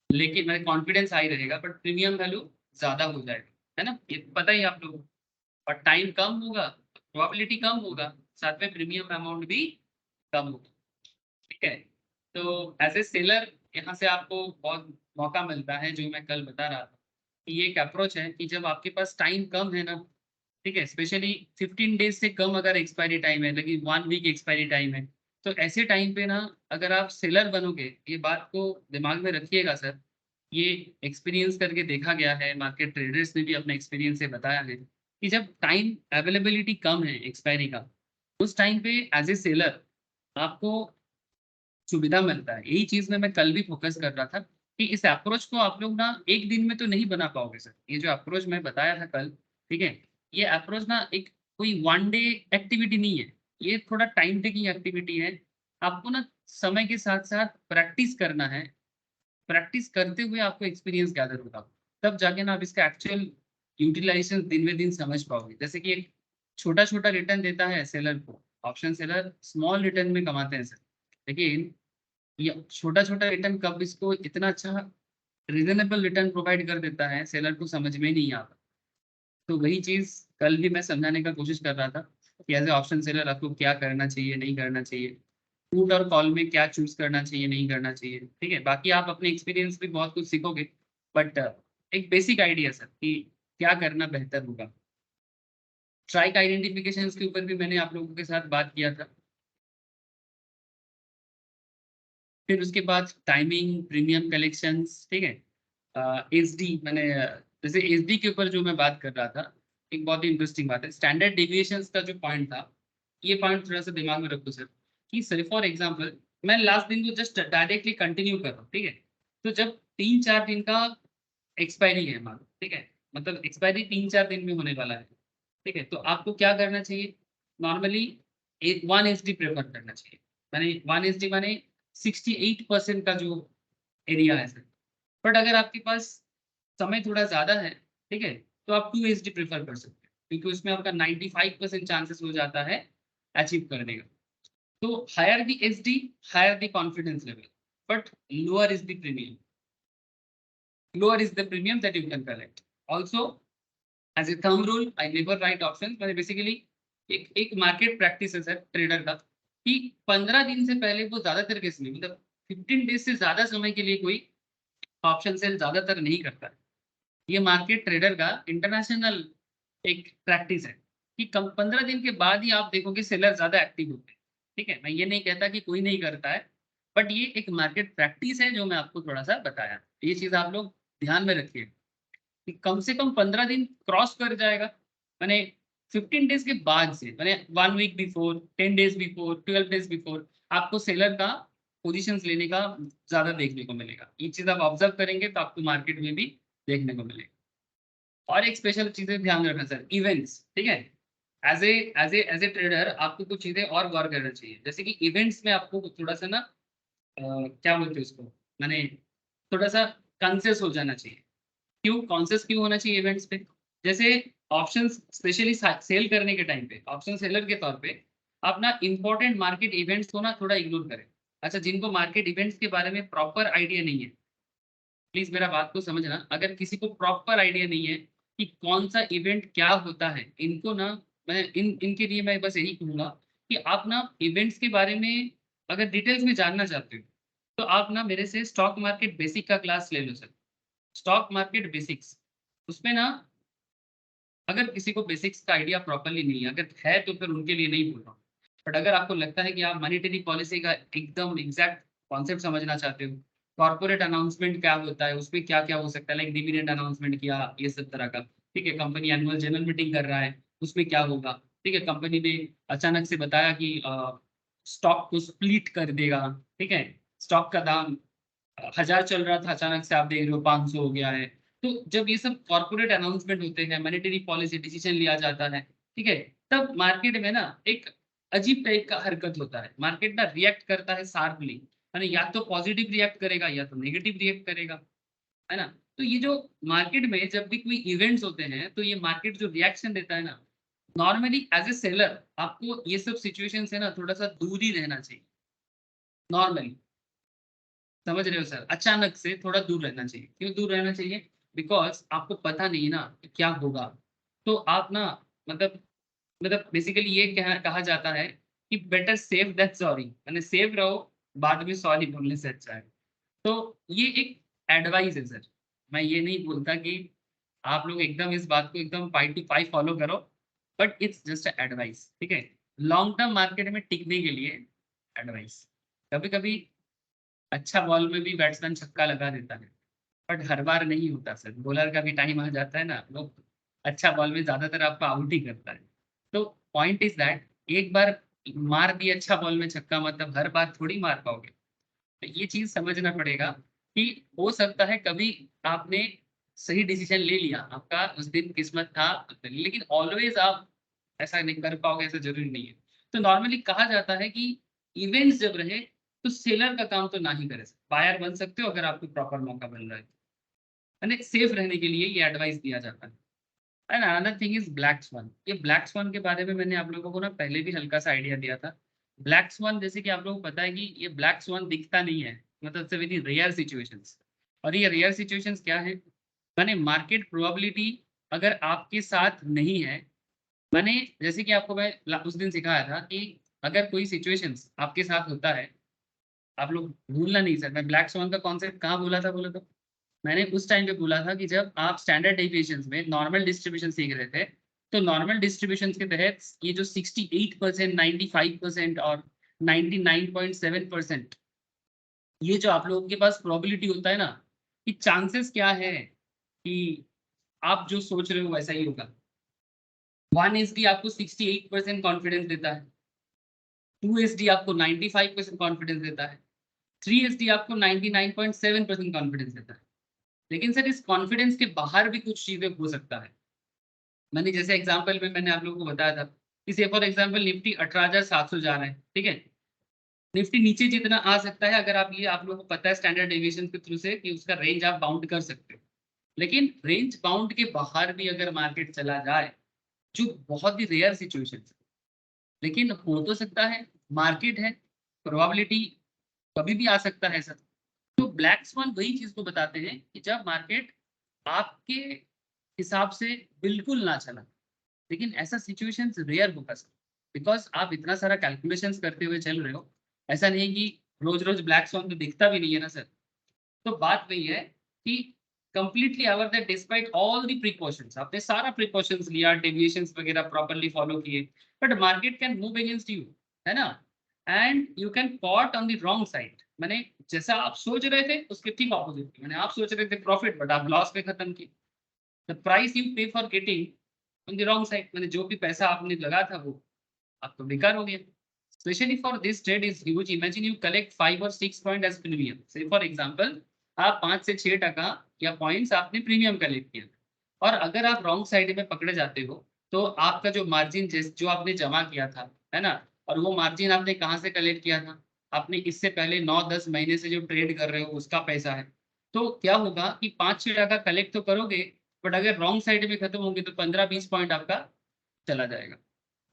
लेकिन मेरा कॉन्फिडेंस हाई रहेगा बट प्रीमियम वैल्यू ज़्यादा हो जाएगा, है ना, ये पता ही आप लोगों को। और टाइम कम होगा, प्रोबेबिलिटी कम होगा, साथ में प्रीमियम अमाउंट भी कम होगा, ठीक है। तो एज ए सेलर यहाँ से आपको बहुत मौका मिलता है, जो मैं कल बता रहा था कि ये एक अप्रोच है कि जब आपके पास टाइम कम है ना, ठीक है, स्पेशली 15 डेज से कम अगर एक्सपायरी टाइम है, लेकिन 1 वीक एक्सपायरी टाइम है, तो ऐसे टाइम पे ना अगर आप सेलर बनोगे, ये बात को दिमाग में रखिएगा सर। ये एक्सपीरियंस करके देखा गया है, मार्केट ट्रेडर्स ने भी अपने एक्सपीरियंस से बताया है कि जब टाइम अवेलेबिलिटी कम है एक्सपायरी का, उस टाइम पे एज ए सेलर आपको सुविधा मिलता है। यही चीज में मैं कल भी फोकस कर रहा था कि इस अप्रोच को आप लोग ना एक दिन में तो नहीं बना पाओगे सर। ये जो अप्रोच मैं बताया था कल, ठीक है, ये अप्रोच ना एक कोई 1 डे एक्टिविटी नहीं है, ये थोड़ा टाइम टेकिंग एक्टिविटी है। आपको ना समय के साथ साथ प्रैक्टिस करना है, प्रैक्टिस करते हुए आपको एक्सपीरियंस गैदर होगा, तब जाके ना आप इसका एक्चुअल यूटिलाइजेशन दिन में दिन समझ पाओगे। जैसे कि एक छोटा छोटा रिटर्न देता है सेलर को, ऑप्शन सेलर स्मॉल रिटर्न में कमाते हैं सर, लेकिन ये छोटा छोटा रिटर्न कब इसको इतना अच्छा रीजनेबल रिटर्न प्रोवाइड कर देता है, सेलर को समझ में नहीं आता। तो वही चीज कल भी मैं समझाने का कोशिश कर रहा था कि एज ए ऑप्शन सेलर आपको क्या करना चाहिए, नहीं करना चाहिए, पुट और कॉल में क्या चूज करना चाहिए, नहीं करना चाहिए, ठीक है। बाकी आप अपने एक्सपीरियंस भी बहुत कुछ सीखोगे, बट एक बेसिक आइडिया सर कि क्या करना बेहतर होगा। स्ट्राइक आइडेंटिफिकेशन के ऊपर भी मैंने आप लोगों के साथ बात किया था। फिर उसके बाद टाइमिंग, प्रीमियम कलेक्शंस, ठीक है, एसडी मैंने जैसे एसडी के ऊपर जो मैं बात कर रहा था, एक बहुत ही इंटरेस्टिंग बात है स्टैंडर्ड डेविएशंस का जो पॉइंट था, ये पॉइंट थोड़ा सा दिमाग में रखो सर कि सर फॉर एग्जांपल मैं लास्ट दिन को जस्ट डायरेक्टली कंटिन्यू कर रहा हूँ, ठीक है। तो जब 3-4 दिन का एक्सपायरी है मान, ठीक है, मतलब एक्सपायरी 3-4 दिन में होने वाला है, ठीक है, तो आपको क्या करना चाहिए, नॉर्मली 1SD प्रेफर करना चाहिए। मैंने 1SD माने 68% का जो एरिया है सर। बट अगर आपके पास समय थोड़ा ज़्यादा है, ठीक है, तो आप 2SD प्रेफर कर सकते हैं, क्योंकि उसमें आपका 95% चांसेस हो जाता है अचीव करने का। तो higher the SD, higher the confidence level, but lower is the premium, lower is the premium that you can collect. Also as a thumb rule I never write option. मैंने basically एक market practice है sir trader का कि 15 दिन से पहले वो ज्यादातर केस में, मतलब 15 डेज से ज्यादा समय के लिए कोई ऑप्शन सेल ज्यादातर नहीं करता है। ये मार्केट ट्रेडर का इंटरनेशनल एक प्रैक्टिस है कि कम 15 दिन के बाद ही आप देखोगे सेलर ज्यादा एक्टिव होते हैं, ठीक है। मैं ये नहीं कहता कि कोई नहीं करता है, बट ये एक मार्केट प्रैक्टिस है जो मैं आपको थोड़ा सा बताया। ये चीज आप लोग ध्यान में रखिए कि कम से कम 15 दिन क्रॉस कर जाएगा, मैंने 15 डेज के बाद से, मैंने 1 week before, 10 days before, 12 days before आपको सेलर का पोजीशंस लेने का ज्यादा देखने को मिलेगा। ये चीज आप ऑब्जर्व करेंगे तो आपको मार्केट में भी देखने को मिलेगा। और एक स्पेशल चीजें ध्यान रखना सर, इवेंट्स, ठीक है, एज ए ट्रेडर आपको कुछ चीजें और गौर करना चाहिए। जैसे कि इवेंट्स में आपको थोड़ा सा ना क्या बोलते हैं उसको, मैंने थोड़ा सा कॉन्शियस हो जाना चाहिए। क्यों कॉन्शियस क्यों होना चाहिए इवेंट्स पे, जैसे ऑप्शन स्पेशली सेल करने के टाइम पे ऑप्शन सेलर के तौर पे आप ना इंपॉर्टेंट मार्केट इवेंट्स को ना थोड़ा इग्नोर करें। अच्छा, जिनको मार्केट इवेंट्स के बारे में प्रॉपर आइडिया नहीं है, प्लीज मेरा बात को समझना, अगर किसी को प्रॉपर आइडिया नहीं है कि कौन सा इवेंट क्या होता है, इनको ना मैं इनके लिए मैं बस यही कहूँगा कि आप ना इवेंट्स के बारे में अगर डिटेल्स में जानना चाहते हो तो आप ना मेरे से स्टॉक मार्केट बेसिक का क्लास ले लो सर। स्टॉक मार्केट बेसिक्स, उसमें ना अगर किसी को बेसिक्स का आइडिया प्रॉपर्ली नहीं है, अगर है तो फिर उनके लिए नहीं बोल रहा हूँ। बट अगर आपको लगता है कि आप मॉनेटरी पॉलिसी का एकदम एग्जैक्ट कॉन्सेप्ट समझना चाहते हो, कॉर्पोरेट अनाउंसमेंट क्या होता है, उसमें क्या-क्या हो सकता है, लाइक डिविडेंड अनाउंसमेंट किया, ये सब तरह का, ठीक है? कंपनी एनुअल जनरल मीटिंग कर रहा है, उसमें क्या होगा, ठीक है? कंपनी ने अचानक से बताया कि स्टॉक को स्प्लिट कर देगा, ठीक है? स्टॉक का दाम 1000 चल रहा था, अचानक से आप देख रहे हो 500 हो गया है। तो जब ये सब कॉर्पोरेट अनाउंसमेंट होते हैं, मॉनेटरी पॉलिसी डिसीजन लिया जाता है, ठीक है? तब मार्केट में ना एक अजीब टाइप का हरकत होता है। मार्केट ना रिएक्ट करता है शार्पली, यानी या तो पॉजिटिव रिएक्ट करेगा या तो नेगेटिव रिएक्ट करेगा, है ना? तो ये जो मार्केट में जब भी कोई इवेंट्स होते हैं, तो ये मार्केट जो रिएक्शन देता है ना, नॉर्मली एज़ अ सेलर आपको ये सब सिचुएशन से ना थोड़ा-सा दूर ही रहना चाहिए, नॉर्मली। समझ रहे हो सर? अचानक से थोड़ा दूर रहना चाहिए। क्यों दूर रहना चाहिए? बिकॉज़ आपको पता नहीं है ना कि क्या होगा। तो आप ना मतलब बेसिकली ये कहा जाता है कि बेटर सेफ दैन सॉरी, यानी सेफ रहो, बाद में सॉरी बोलने से अच्छा है। तो ये एक एडवाइस है सर। मैं ये नहीं बोलता कि आप लोग एकदम इस बात को एकदम 5 टू 5 फॉलो करो, but it's just a advice, ठीक है? लॉन्ग टर्म मार्केट में टिकने के लिए एडवाइस। कभी-कभी अच्छा बॉल में भी बैट्समैन छक्का लगा देता है, बट हर बार नहीं होता सर। बॉलर का भी टाइम आ जाता है ना, वो अच्छा बॉल में ज़्यादातर आपको आउट ही करता है। तो पॉइंट इज़ दैट एक बार मार दिए अच्छा बॉल में छक्का, मतलब हर बार थोड़ी मार पाओगे। तो ये चीज़ समझना पड़ेगा कि हो सकता है कभी आपने सही डिसीज़न ले लिया, आपका उस दिन किस्मत था, लेकिन ऑलवेज़ आप ऐसा नहीं कर पाओगे, ऐसा ज़रूरी नहीं है। तो नॉर्मली कहा जाता है कि इवेंट्स जब रहे, तो सेलर का काम तो ना ही करें। बायर बन सकते हो अगर आपको प्रॉपर मौका मिल रहा है। यानी सेफ रहने के लिए ये एडवाइस दिया जाता है। And another thing is black swan. ये ब्लैक स्वान के बारे में मैंने आप लोगों को ना पहले भी हल्का-सा आइडिया दिया था। ब्लैक स्वान जैसे कि आप लोगों को पता है कि ये ब्लैक स्वान दिखता नहीं है, मतलब it's a very rare situations. और ये रेयर सिचुएशंस क्या है? माने मार्केट प्रोबेबिलिटी अगर आपके साथ नहीं है, माने जैसे कि आपको मैं उस दिन सिखाया था कि अगर कोई सिचुएशंस आपके साथ होता है, आप लोग भूलना नहीं सर, मैं ब्लैक स्वान का कॉन्सेप्ट कहाँ बोला था बोले तो? मैंने उस टाइम पे बोला था कि जब आप स्टैंडर्ड डेविएशंस में नॉर्मल डिस्ट्रीब्यूशन सीख रहे थे, तो नॉर्मल डिस्ट्रीब्यूशंस के तहत ये जो 68%, 95% और 99.7% ये जो आप लोगों के पास प्रोबेबिलिटी होता है ना, कि चांसेस क्या है कि आप जो सोच रहे हो वैसा ही होगा। 1 एसडी आपको 68% कॉन्फिडेंस देता है, 2 एसडी आपको 95% कॉन्फिडेंस देता है, 3 एसडी आपको 99.7% कॉन्फिडेंस देता है। लेकिन सर इस कॉन्फिडेंस के बाहर भी कुछ चीज़ें हो सकता है। मैंने जैसे एग्जांपल में मैंने आप लोगों को बताया था कि से फॉर एग्जांपल निफ्टी 18,700 जा रहा है, ठीक है? निफ्टी नीचे जितना आ सकता है, अगर आप लोगों को पता है स्टैंडर्ड डेविएशन के थ्रू से कि उसका रेंज आप बाउंड कर सकते हो। लेकिन रेंज बाउंड के बाहर भी अगर मार्केट चला जाए, जो बहुत ही रेयर सिचुएशन है, लेकिन हो तो सकता है, मार्केट है, प्रोबेबिलिटी कभी भी आ सकता है सर। तो ब्लैक स्वान वही चीज़ को बताते हैं कि जब मार्केट आपके हिसाब से बिल्कुल ना चला, लेकिन ऐसा सिचुएशंस रेयर होगा सर, बिकॉज़ आप इतना सारा कैलकुलेशंस करते हुए चल रहे हो। ऐसा नहीं है कि रोज़-रोज़ ब्लैक स्वान तो दिखता भी नहीं है ना सर। तो बात वही है कि completely our that despite all the precautions, आपने सारा प्रिकॉशंस लिया, डेविएशंस वगैरह प्रॉपर्ली फॉलो किए, but market can move against you, है ना? And you can caught on the wrong side, माने जैसा आप सोच रहे थे उसके ठीक ऑपोजिट, माने आप सोच रहे थे प्रॉफिट बट आप लॉस में खत्म किए। द प्राइस यू पे for getting on the wrong side, माने जो भी पैसा आपने लगा था वो आपको बेकार हो गया। Specially for this trade is huge, imagine you collect 5 और 6 पॉइंट एज प्रीमियम, से फॉर एग्जांपल आप 5 से 6% या पॉइंट्स आपने प्रीमियम कलेक्ट किया, और अगर आप रॉन्ग साइड में पकड़े जाते हो, तो आपका जो मार्जिन जो आपने जमा किया था, है ना? और वो मार्जिन आपने कहाँ से कलेक्ट किया था? आपने इससे पहले 9-10 महीने से जो ट्रेड कर रहे हो उसका पैसा है। तो क्या होगा कि 5-6% कलेक्ट तो करोगे, बट अगर रॉन्ग साइड में खत्म होंगे तो 15-20 पॉइंट आपका चला जाएगा।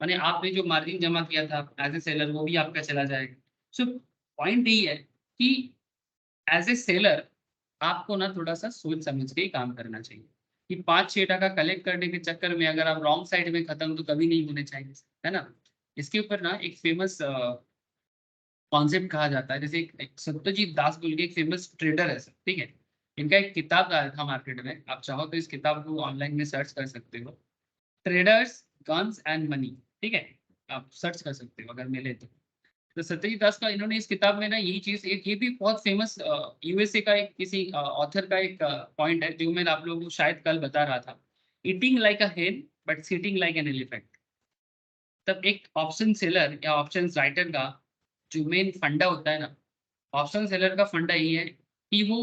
माने आपने जो मार्जिन जमा किया था एज़ अ सेलर वो भी आपका चला जाएगा। सो पॉइंट यही है कि एज़ अ सेलर आपको ना थोड़ा-सा सोच समझ के ही काम करना चाहिए। कि 5-6 टका कलेक्ट करने के चक्कर में अगर आप रॉन्ग साइड में खत्म तो कभी नहीं होने चाहिए, है ना। इसके ऊपर ना एक फेमस कॉन्सेप्ट कहा जाता है, जैसे एक सत्यजीत दास बोल के एक फेमस ट्रेडर है सर, ठीक है। इनका एक किताब आया था मार्केट में, आप चाहो तो इस किताब को ऑनलाइन में सर्च कर सकते हो, ट्रेडर्स गन्स एंड मनी, ठीक है, आप सर्च कर सकते हो अगर मिले तो सत्यजीत दास का इन्होंने इस किताब में ना यही चीज, एक ये भी बहुत फेमस यूएसए का एक किसी ऑथर का एक पॉइंट है जो मैं आप लोगों को शायद कल बता रहा था, ईटिंग लाइक अ हेन but sitting like an elephant. तब एक ऑप्शन सेलर या ऑप्शन राइटर का जो मेन फंडा होता है ना, ऑप्शन सेलर का फंडा ये है कि वो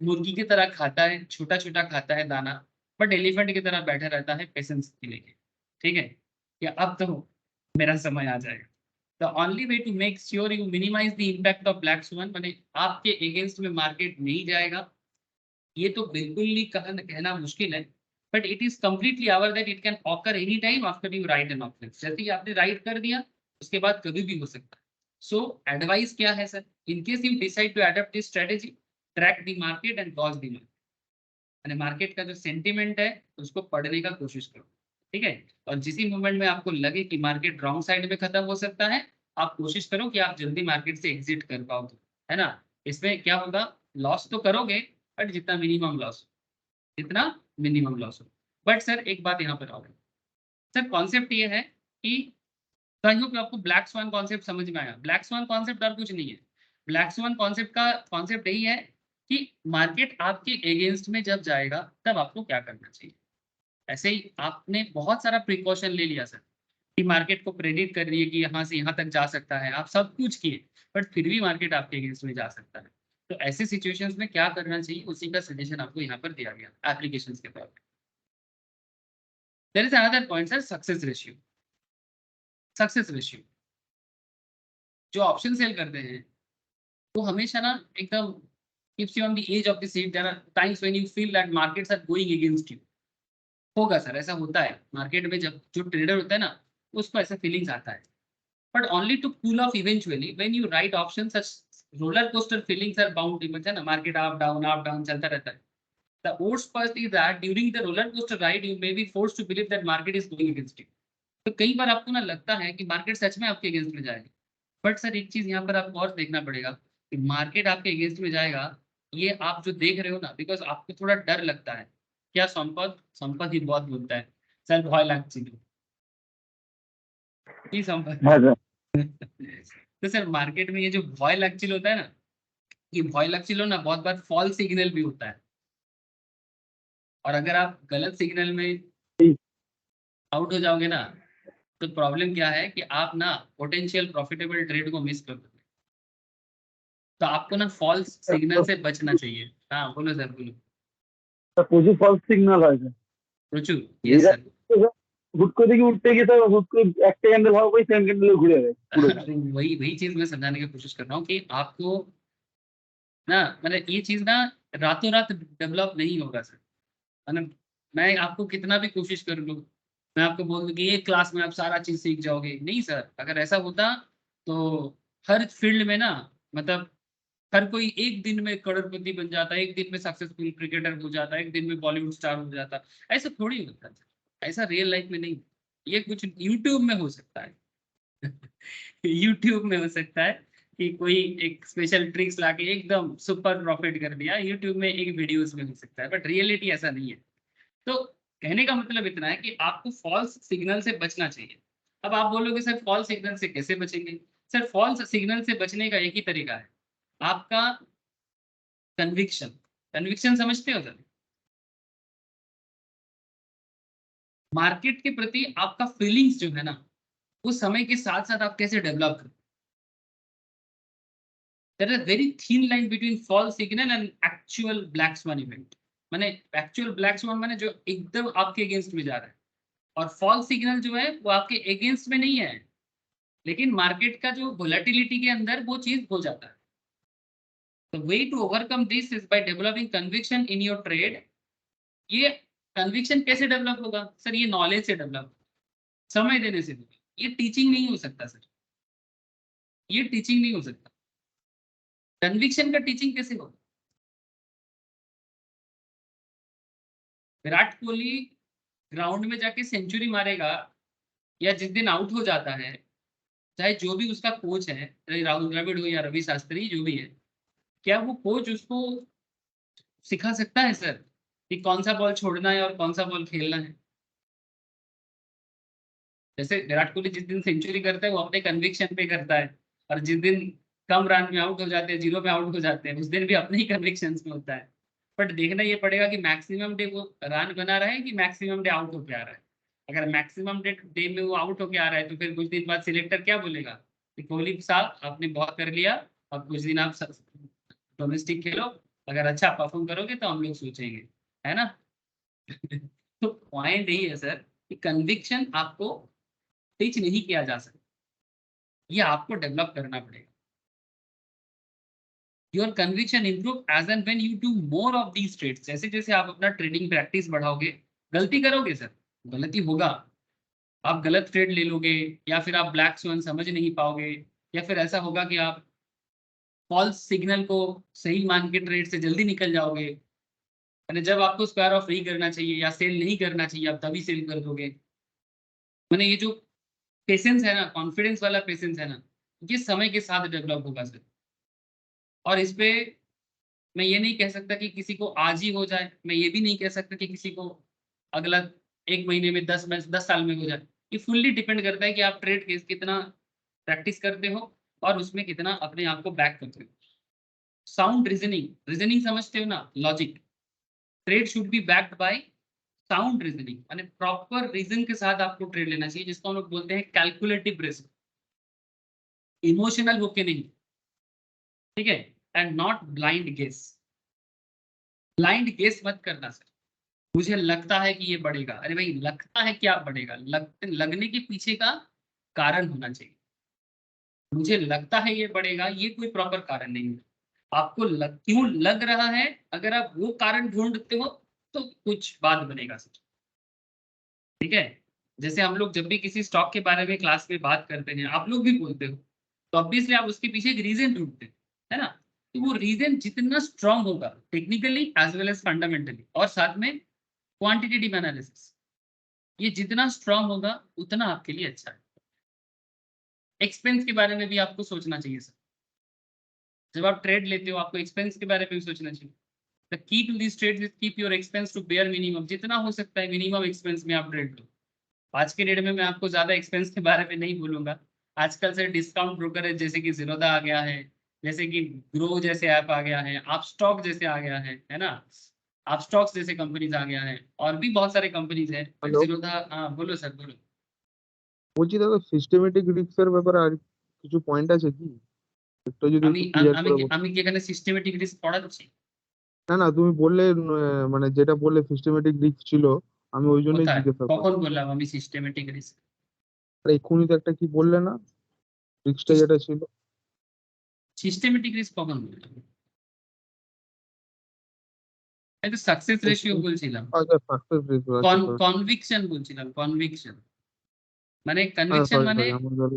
मुर्गी की तरह खाता है, छोटा छोटा खाता है दाना, बट एलिफेंट की तरह बैठा रहता है पेशेंस के लेके, ठीक है। या अब तो मेरा समय आ जाएगा। The only way to make sure you minimise the impact of black swan, माने आपके अगेंस्ट में मार्केट नहीं जाएगा, ये तो बिल्कुल ही कहना मुश्किल है, but it is completely our that it can occur any time after you write an option. जैसे ही आपने राइट कर दिया उसके बाद कभी भी हो सकता है। सो एडवाइस क्या है sir, in case you decide to adopt this strategy, track the market and watch the market, यानी मार्केट का जो सेंटिमेंट है उसको पढ़ने का कोशिश करो, ठीक है। और जिस मोमेंट में आपको लगे कि मार्केट रॉन्ग साइड में खत्म हो सकता है, आप कोशिश करो कि आप जल्दी मार्केट से एग्जिट कर पाओ, तो है ना। इसमें क्या होगा, लॉस तो करोगे बट जितना मिनिमम लॉस, जितना मिनिमम लॉस हो। बट सर एक बात यहाँ पर और है सर, कॉन्सेप्ट ये है कि आई होप आपको ब्लैक स्वान कॉन्सेप्ट समझ में आया। ब्लैक स्वान कॉन्सेप्ट और कुछ नहीं है, ब्लैक स्वान कॉन्सेप्ट का कॉन्सेप्ट यही है कि मार्केट आपके अगेंस्ट में जब जाएगा तब आपको क्या करना चाहिए। ऐसे ही आपने बहुत सारा प्रिकॉशन ले लिया सर कि मार्केट को प्रेडिक्ट कर रही है कि यहाँ से यहाँ तक जा सकता है, आप सब कुछ किए बट फिर भी मार्केट आपके अगेंस्ट में जा सकता है। तो ऐसे सिचुएशंस में क्या करना चाहिए उसी का सजेशन आपको यहाँ पर दिया गया एप्लीकेशन के तौर पर। There is another point sir, success ratio. Success ratio जो ऑप्शन सेल करते हैं वो हमेशा ना एकदम keeps you on the edge of the seat. There are times when you feel that markets are going against you. होगा sir, ऐसा होता है मार्केट में, जब जो ट्रेडर होता है ना उसको ऐसा फीलिंग्स आता है, but only to cool off eventually when you write option such roller coaster feelings are bound to, है ना, मार्केट अप डाउन चलता रहता है। The worst part is that during the roller coaster ride you may be forced to believe that market is going against you. तो कई बार आपको ना लगता है कि मार्केट सच में आपके अगेंस्ट में जाएगी, बट सर एक चीज यहाँ पर आपको और देखना पड़ेगा कि मार्केट आपके अगेंस्ट में जाएगा, ये आप जो देख रहे हो ना, बिकॉज आपको थोड़ा डर लगता है। क्या संपद संपद ही बहुत बोलता है सर, भय লাগছিল কি संपद। हाँ सर। तो सर मार्केट में ये जो भय লাগছিল होता है ना, ये भय লাগছিল ना बहुत बार फॉल्स सिग्नल भी होता है, और अगर आप गलत सिग्नल में आउट हो जाओगे ना तो प्रॉब्लम क्या है कि आप ना पोटेंशियल प्रॉफिटेबल ट्रेड को मिस कर दोगे। तो आपको ना फॉल्स सिग्नल से बचना चाहिए। हाँ बोलो सर, बोलो। স্যার প্রচুর ফলস সিগন্যাল হয় স্যার। প্রচুর, यस যেটা सर। হুট করে দেখি উঠতে গিয়ে স্যার হুট করে একটা ক্যান্ডেল হওয়ার পরে সেম ক্যান্ডেলে ঘুরে যায় পুরো। अरे वही वही चीज मैं समझाने की कोशिश कर रहा हूँ कि आपको ना, मतलब ये चीज ना रातों रात डेवलप नहीं होगा सर। मतलब मैं आपको कितना भी कोशिश कर लूँ, मैं आपको बोल दूं कि एक क्लास में आप सारा चीज सीख जाओगे, नहीं सर। अगर ऐसा होता तो हर फील्ड में ना, मतलब हर कोई एक दिन में करोड़पति बन जाता, एक दिन में सक्सेसफुल क्रिकेटर हो जाता, एक दिन में बॉलीवुड स्टार हो जाता। ऐसा थोड़ी होता है, ऐसा रियल लाइफ में नहीं। ये कुछ यूट्यूब में हो सकता है यूट्यूब में हो सकता है कि कोई एक स्पेशल ट्रिक्स लाके एकदम सुपर प्रॉफिट कर दिया, यूट्यूब में एक वीडियोस में हो सकता है, बट रियलिटी ऐसा नहीं है। तो कहने का मतलब इतना है कि आपको फॉल्स सिग्नल से बचना चाहिए। अब आप बोलोगे सर फॉल्स सिग्नल से कैसे बचेंगे। सर फॉल्स सिग्नल से बचने का एक ही तरीका है, आपका कन्विक्शन। कन्विक्शन समझते हो सर, मार्केट के प्रति आपका फीलिंग्स जो है ना, वो समय के साथ साथ आप कैसे डेवलप करते। There is very thin line between false signal and actual black swan event. माने एक्चुअल ब्लैक स्वान माने जो एकदम आपके अगेंस्ट में जा रहा है, और फॉल्स सिग्नल जो है वो आपके अगेंस्ट में नहीं है, लेकिन मार्केट का जो वोलेटिलिटी के अंदर वो चीज हो जाता है। The way to overcome this is by developing conviction in your trade. ये कन्विक्शन कैसे डेवलप होगा सर, ये नॉलेज से डेवलप, समय देने से होगा। ये टीचिंग नहीं हो सकता सर, ये टीचिंग नहीं हो सकता। कन्विक्शन का टीचिंग कैसे होगा। विराट कोहली ग्राउंड में जाके सेंचुरी मारेगा या जिस दिन आउट हो जाता है, चाहे जो भी उसका कोच है, चाहे राहुल द्रविड़ हो या रवि शास्त्री, जो भी है, क्या वो कोच उसको सिखा सकता है सर कि कौन सा बॉल छोड़ना है और कौन सा बॉल खेलना है? जैसे विराट कोहली जिस दिन सेंचुरी करता है वो अपने कन्विक्शन पे करता है, और जिस दिन कम रन में आउट हो जाते हैं, 0 पे आउट हो जाते हैं, उस दिन भी अपने ही कन्विक्शन में होता है। बट देखना ये पड़ेगा कि मैक्सिमम डे वो रन बना रहा है कि मैक्सिमम डे आउट होके आ रहा है। अगर मैक्सिमम डे में वो आउट होके आ रहा है तो फिर कुछ दिन बाद सिलेक्टर क्या बोलेगा कि कोहली साहब आपने बहुत कर लिया, अब कुछ दिन आप डोमेस्टिक खेलो, अगर अच्छा परफॉर्म करोगे तो हम लोग सोचेंगे, है ना? तो पॉइंट यही है सर कि कन्विक्शन आपको टीच नहीं किया जा सकता, ये आपको डेवलप करना पड़ेगा। Your conviction improve as and when you do more of these trades. जैसे जैसे आप अपना ट्रेडिंग प्रैक्टिस बढ़ाओगे, गलती करोगे सर, गलती होगा, आप गलत ट्रेड ले लोगे, या फिर आप ब्लैक स्वान समझ नहीं पाओगे, या फिर ऐसा होगा कि आप फॉल्स सिग्नल को सही मान के ट्रेड से जल्दी निकल जाओगे, मैंने जब आपको स्क्वायर ऑफ फ्री करना चाहिए या सेल नहीं करना चाहिए आप तभी सेल कर दोगे। मैंने ये जो पेशेंस है ना, कॉन्फिडेंस वाला पेशेंस है ना, ये समय के साथ डेवलप होगा सर। और इस पे मैं ये नहीं कह सकता कि किसी को आज ही हो जाए, मैं ये भी नहीं कह सकता कि किसी को अगला 1 महीने में 10 साल में हो जाए। ये फुल्ली डिपेंड करता है कि आप ट्रेड केस कितना प्रैक्टिस करते हो और उसमें कितना अपने आप को बैक करते हो। साउंड रीजनिंग, रीजनिंग समझते हो ना, logic, trade should be backed by sound reasoning, यानी प्रॉपर रीजन के साथ आपको ट्रेड लेना चाहिए, जिसको हम लोग बोलते हैं कैलकुलेटिव रिस्क, इमोशनल होके नहीं, ठीक है? And not blind guess. Blind guess मत करना सर, मुझे लगता है कि ये बढ़ेगा, अरे भाई लगता है क्या बढ़ेगा, लगने के पीछे का कारण होना चाहिए। मुझे लगता है ये बढ़ेगा, ये कोई प्रॉपर कारण नहीं है। आपको क्यों लग रहा है, अगर आप वो कारण ढूंढते हो तो कुछ बात बनेगा सर, ठीक है? जैसे हम लोग जब भी किसी स्टॉक के बारे में क्लास में बात करते हैं, आप लोग भी बोलते हो, तो ऑब्वियसली आप उसके पीछे एक रीजन ढूंढते हैं, है ना? तो वो रीजन जितना स्ट्रांग होगा technically as well as fundamentally, और साथ में क्वांटिटेटिव एनालिसिस, ये जितना स्ट्रांग होगा उतना आपके लिए अच्छा है। एक्सपेंस के बारे में भी आपको सोचना चाहिए सर, जब आप ट्रेड लेते हो आपको एक्सपेंस के बारे में भी सोचना चाहिए। The key to this trade is keep your expense to bare minimum, जितना हो सकता है मिनिमम एक्सपेंस में आप ट्रेड लो। आज के डेट में मैं आपको ज्यादा एक्सपेंस के बारे में नहीं बोलूंगा, आजकल से डिस्काउंट ब्रोकर है, जैसे कि जीरोधा आ गया है, जैसे कि ग्रो जैसे ऐप आ गया है, आप स्टॉक जैसे आ गया है ना, आप स्टॉक्स जैसे कंपनीज आ गया है, और भी बहुत सारे कंपनीज है, बट हेलो, जीरोधा, हाँ बोलो सर बोलो। বলছি দাদা সিস্টেমেটিক রিস্কের ব্যাপারে আর কিছু পয়েন্ট আছে কি? একটু যদি আমি একটু ক্লিয়ার আমি করে কি বল। আমি কি এখানে সিস্টেমেটিক রিস্ক পড়াচ্ছি? না না, তুমি বললে মানে যেটা বললে সিস্টেমেটিক রিস্ক ছিল, আমি ওই জন্যই কোথায়, জিজ্ঞাসা কখন করলাম। বললাম আমি সিস্টেমেটিক রিস্ক? আর এক্ষুনি তো একটা কি বললে না, রিস্কটা যেটা ছিল? সিস্টেমেটিক রিস্ক কখন বললাম? আমি তো সাকসেস রেশিও বলছিলাম, আচ্ছা, সাকসেস রিস্ক, আচ্ছা সরি। কনভিকশন বলছিলাম, কনভিকশন মানে হ্যাঁ, কনভিকশন সরি মানে সরি, আমার ধরো।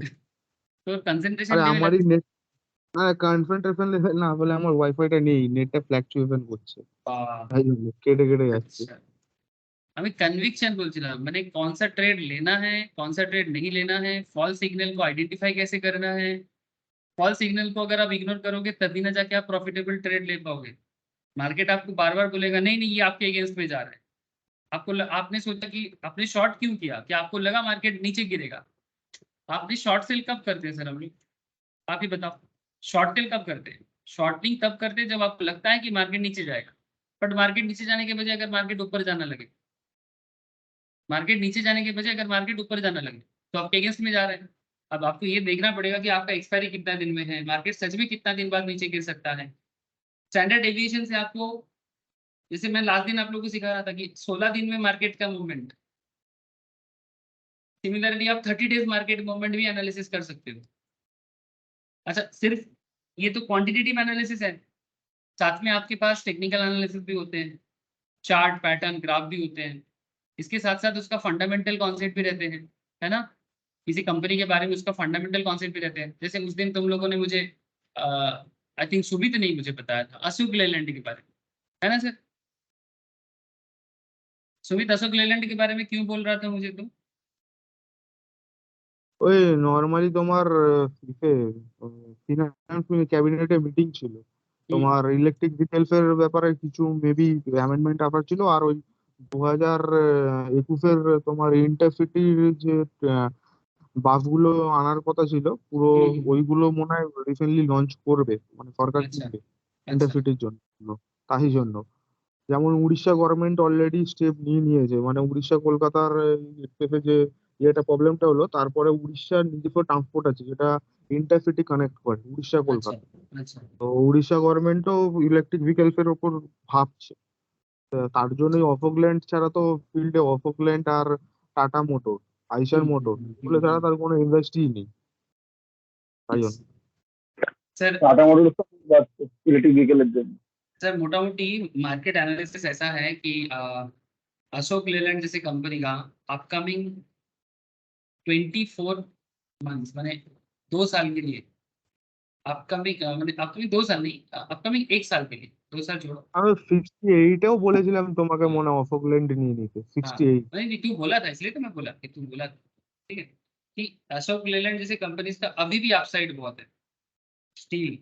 তোর কনসেন্ট্রেশন আরে লেভেল আমারই আছে। নেট, না কনসেন্ট্রেশন লেভেল না বলে আমার ওয়াইফাইটা নেই, নেটটা ফ্ল্যাকচুয়েশন করছে, তাই জন্য কেটে কেটে যাচ্ছে। अच्छा, हमें कन्विक्शन बोलছিলাম মানে कौन सा ट्रेड लेना है, कौन सा ट्रेड नहीं लेना है, फॉल सिग्नल को आइडेंटिफाई कैसे करना है। फॉल सिग्नल को अगर आप इग्नोर करोगे तभी ना जाके आप प्रॉफिटेबल ट्रेड ले पाओगे। मार्केट आपको बार बार बोलेगा नहीं नहीं ये आपके अगेंस्ट में जा रहा है, आपने सोचा कि आपने शॉर्ट क्यों किया, कि आपको लगा मार्केट नीचे गिरेगा। आपने शॉर्ट सेल कब करते हैं सर हम लोग, आप ही बताओ? शॉर्ट सेल कब करते हैं? शॉर्टिंग तब करते हैं जब आपको लगता है कि मार्केट नीचे जाएगा, बट मार्केट नीचे जाने के बजाय अगर मार्केट ऊपर जाना लगे, मार्केट नीचे जाने के बजाय अगर मार्केट ऊपर जाना लगे तो आपके अगेंस्ट में जा रहे हैं। अब आपको ये देखना पड़ेगा कि आपका एक्सपायरी कितना दिन में है, मार्केट सच में कितना दिन बाद नीचे गिर सकता है। स्टैंडर्ड डेविएशन से आपको, जैसे मैं लास्ट दिन आप लोगों को सिखा रहा था कि 16 दिन में मार्केट का मूवमेंट, सिमिलरली आप 30 डेज मार्केट मूवमेंट भी एनालिसिस कर सकते हो। अच्छा, सिर्फ ये तो क्वांटिटेटिव एनालिसिस है, साथ में आपके पास टेक्निकल एनालिसिस भी होते हैं, चार्ट पैटर्न ग्राफ भी होते हैं, इसके साथ साथ उसका फंडामेंटल कॉन्सेप्ट भी रहते हैं, है ना? किसी कंपनी के बारे में उसका फंडामेंटल कॉन्सेप्ट भी रहते हैं। जैसे उस दिन तुम लोगों ने मुझे आई थिंक सुमित नहीं मुझे बताया था अशोक लेलैंड के बारे में, है ना सर? सुमित, अशोक लेलैंड के बारे में क्यों बोल रहा था मुझे तुम? ওই নর্মালি তোমার ইসে ফিনান্স ক্যাবিনেটে মিটিং ছিল, তোমার ইলেকট্রিক ভেহিকলস এর ব্যাপারে কিছু মেবি অ্যামেন্ডমেন্ট আবার ছিল। আর ওই 2021-এর তোমার ইন্টারসিটির যে বাসগুলো আনার কথা ছিল পুরো, ওইগুলো মনে হয় রিসেন্টলি লঞ্চ করবে, মানে সরকার আচ্ছা কিনবে আচ্ছা ইন্টারসিটির জন্য। তাই জন্য যেমন উড়িষ্যা গভর্নমেন্ট অলরেডি স্টেপ নিয়েছে, মানে উড়িষ্যা কলকাতার এক্সপ্রেসে যে ইয়েটা প্রবলেমটা হলো, তারপরে উড়িষ্যার নিজস্ব ট্রান্সপোর্ট আছে যেটা ইন্টারসিটি কানেক্ট করে উড়িষ্যা আচ্ছা কলকাতা। আচ্ছা তো উড়িষ্যা গভর্নমেন্টও ইলেকট্রিক ভেহিকলস এর ওপর ভাবছে। তার জন্যই অফোকল্যান্ড ছাড়া তো ফিল্ডে অফোকল্যান্ড আর টাটা মোটর, আইসার মোটর, এগুলো ছাড়া তার কোনো ইন্ডাস্ট্রি নেই। তাই জন্য স্যার, টাটা মোটরস যাচ্ছে ইলেকট্রিক ভেহিকেলের জন্য। सर मोटामोटी मार्केट एनालिसिस ऐसा है कि अशोक लेलैंड जैसे कंपनी का अपकमिंग 24 मंथ्स माने 2 साल के लिए, अपकमिंग মানে আপকামিং 2 साल नहीं, अपकमिंग 1 साल के लिए, 2 साल छोड़ो। আমি 68-এও বলেছিলাম তোমাকে, हाँ মনে হয় অফোকল্যান্ড নিয়ে নিতে हाँ 68। नहीं, तू बोला था इसलिए तो मैं बोला कि तू बोला था, ठीक है, कि अशोक लेलैंड जैसे कंपनीज का अभी भी अपसाइड बहुत है स्टील।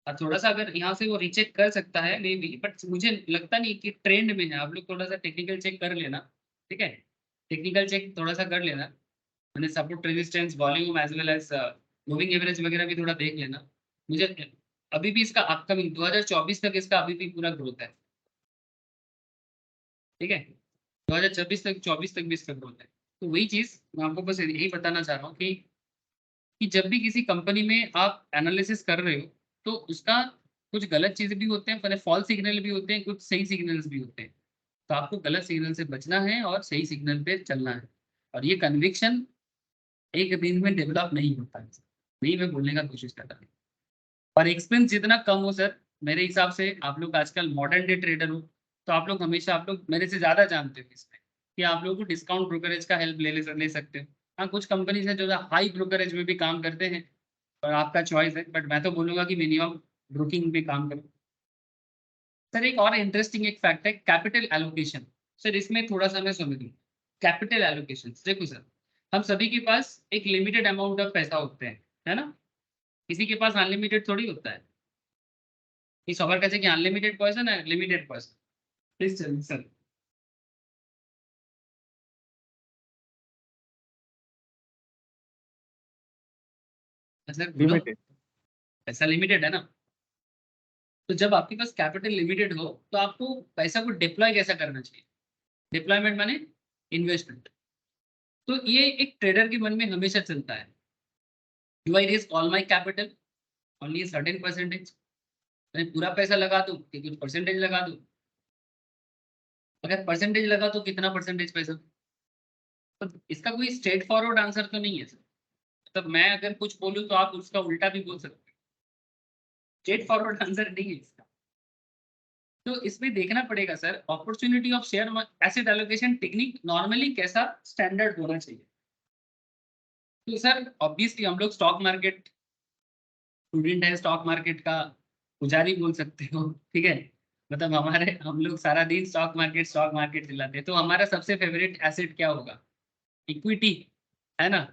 और थोड़ा सा अगर यहाँ से वो रीचेक कर सकता है मे बी, बट मुझे लगता नहीं कि ट्रेंड में है। आप लोग थोड़ा सा टेक्निकल चेक कर लेना, ठीक है, टेक्निकल चेक थोड़ा सा कर लेना, मैंने support resistance volume as well as moving average वगैरह भी थोड़ा देख लेना। मुझे अभी भी इसका अपकमिंग 2024 तक इसका अभी भी पूरा ग्रोथ है, ठीक है, 2024 तक 24 तक भी इसका ग्रोथ है। तो वही चीज मैं आपको बस यही बताना चाह रहा हूँ कि जब भी किसी कंपनी में आप एनालिसिस कर रहे हो तो उसका कुछ गलत चीजें भी होते हैं, पहले फॉल्स सिग्नल भी होते हैं, कुछ सही सिग्नल्स भी होते हैं। तो आपको गलत सिग्नल से बचना है और सही सिग्नल पे चलना है। और ये कन्विक्शन एक दिन में डेवलप नहीं होता है, नहीं मैं बोलने का कोशिश कर रहा हूँ। और एक्सपेंस जितना कम हो सर, मेरे हिसाब से आप लोग आजकल मॉडर्न डे ट्रेडर हो, तो आप लोग हमेशा, आप लोग मेरे से ज़्यादा जानते हो इसमें कि आप लोगों को डिस्काउंट ब्रोकरेज का हेल्प ले सकते हो। हाँ, कुछ कंपनीज है जो हाई ब्रोकरेज में भी काम करते हैं और आपका चॉइस है, बट मैं तो बोलूँगा कि मिनिमम ब्रोकिंग पे काम करो। सर एक और इंटरेस्टिंग एक फैक्ट है कैपिटल एलोकेशन। सर इसमें थोड़ा सा मैं समझूँ कैपिटल एलोकेशन। देखो सर, हम सभी के पास एक लिमिटेड अमाउंट ऑफ पैसा होते हैं, है ना, किसी के पास अनलिमिटेड थोड़ी होता है। ये सवाल कैसे कि अनलिमिटेड पर्सन है लिमिटेड पर्सन? प्लीज चलिए सर। सर बोलो, লিমিটেড। पैसा लिमिटेड है ना, तो जब आपके पास कैपिटल लिमिटेड हो तो आपको पैसा को डिप्लॉय कैसा करना चाहिए? डिप्लॉयमेंट माने इन्वेस्टमेंट। तो ये एक ट्रेडर के मन में हमेशा चलता है, do I risk all my capital only a certain percentage? मैं पूरा पैसा लगा दूं कि कुछ परसेंटेज लगा दूं? अगर परसेंटेज लगा तो कितना परसेंटेज पैसा? तो इसका कोई स्ट्रेट फॉरवर्ड आंसर तो नहीं है सर। मतलब मैं अगर कुछ बोलूं तो आप उसका उल्टा भी बोल सकते हैं, स्ट्रेट फॉरवर्ड आंसर नहीं है इसका। तो इसमें देखना पड़ेगा sir opportunity of share asset allocation technique normally कैसा स्टैंडर्ड होना चाहिए। तो सर ऑब्वियसली हम लोग स्टॉक मार्केट स्टूडेंट है, स्टॉक मार्केट का पुजारी बोल सकते हो, ठीक है, मतलब हम लोग सारा दिन स्टॉक मार्केट चिल्लाते हैं। तो हमारा सबसे फेवरेट एसेट क्या होगा? इक्विटी, है ना।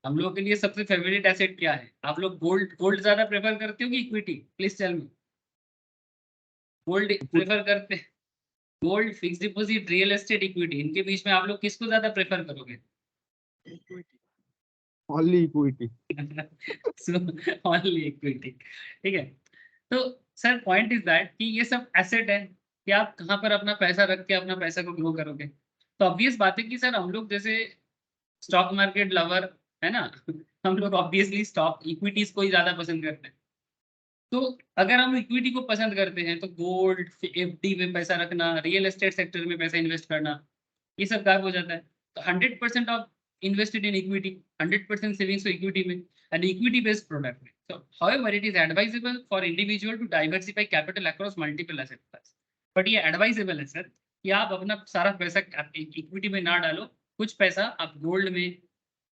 हम लोगों के लिए सबसे फेवरेट एसेट क्या है? आप लोग गोल्ड ज्यादा प्रेफर करते हो कि equity? Please tell me. Gold prefer करते, gold, fix deposit, real estate, equity, इनके बीच में आप लोग किसको ज्यादा प्रेफर करोगे? Only equity. ओनली इक्विटी, ठीक है। तो सर पॉइंट इज दैट कि ये सब एसेट है कि आप कहाँ पर अपना पैसा रख के अपना पैसा को ग्रो करोगे। तो ऑब्वियस बात है कि सर हम लोग जैसे स्टॉक मार्केट लवर है ना, हम लोग ऑब्वियसली स्टॉक इक्विटीज को ही ज्यादा पसंद करते हैं। तो अगर हम इक्विटी को पसंद करते हैं तो गोल्ड, एफडी में पैसा रखना, रियल एस्टेट सेक्टर में पैसा इन्वेस्ट करना, ये सब गायब हो जाता है। तो 100% of invested in equity, 100% savings तो इक्विटी में एंड इक्विटी बेस्ड प्रोडक्ट में। So however it is advisable for individual to diversify capital across multiple asset class। But ये एडवाइजेबल है सर कि आप अपना सारा पैसा इक्विटी में ना डालो, कुछ पैसा आप गोल्ड में,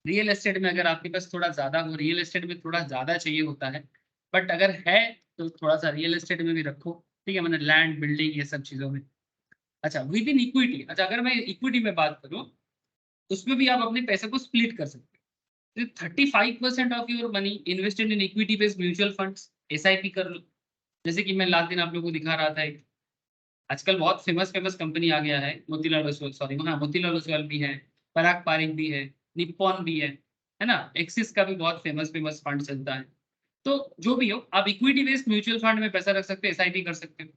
रियल एस्टेट में, अगर आपके पास थोड़ा ज्यादा हो, रियल एस्टेट में थोड़ा ज्यादा चाहिए होता है, बट अगर है तो थोड़ा सा रियल एस्टेट में भी रखो, ठीक है, मैंने लैंड बिल्डिंग ये सब चीजों में। अच्छा विद इन इक्विटी, अच्छा अगर मैं इक्विटी में बात करूं उसमें भी आप अपने पैसे को स्प्लिट कर सकते हो। 35% of your money invested in equity based mutual funds, SIP कर लो। जैसे कि मैं लास्ट दिन आप लोगों को दिखा रहा था, एक आजकल बहुत फेमस कंपनी आ गया है, मोतीलाल ओसवाल, सॉरी हाँ मोतीलाल ओसवाल भी है, पराग पारिक भी है, निप्पॉन भी है ना, एक्सिस का भी बहुत फेमस फंड चलता है। तो जो भी हो, आप इक्विटी बेस्ड म्यूचुअल फंड में पैसा रख सकते हो, SIP कर सकते हो।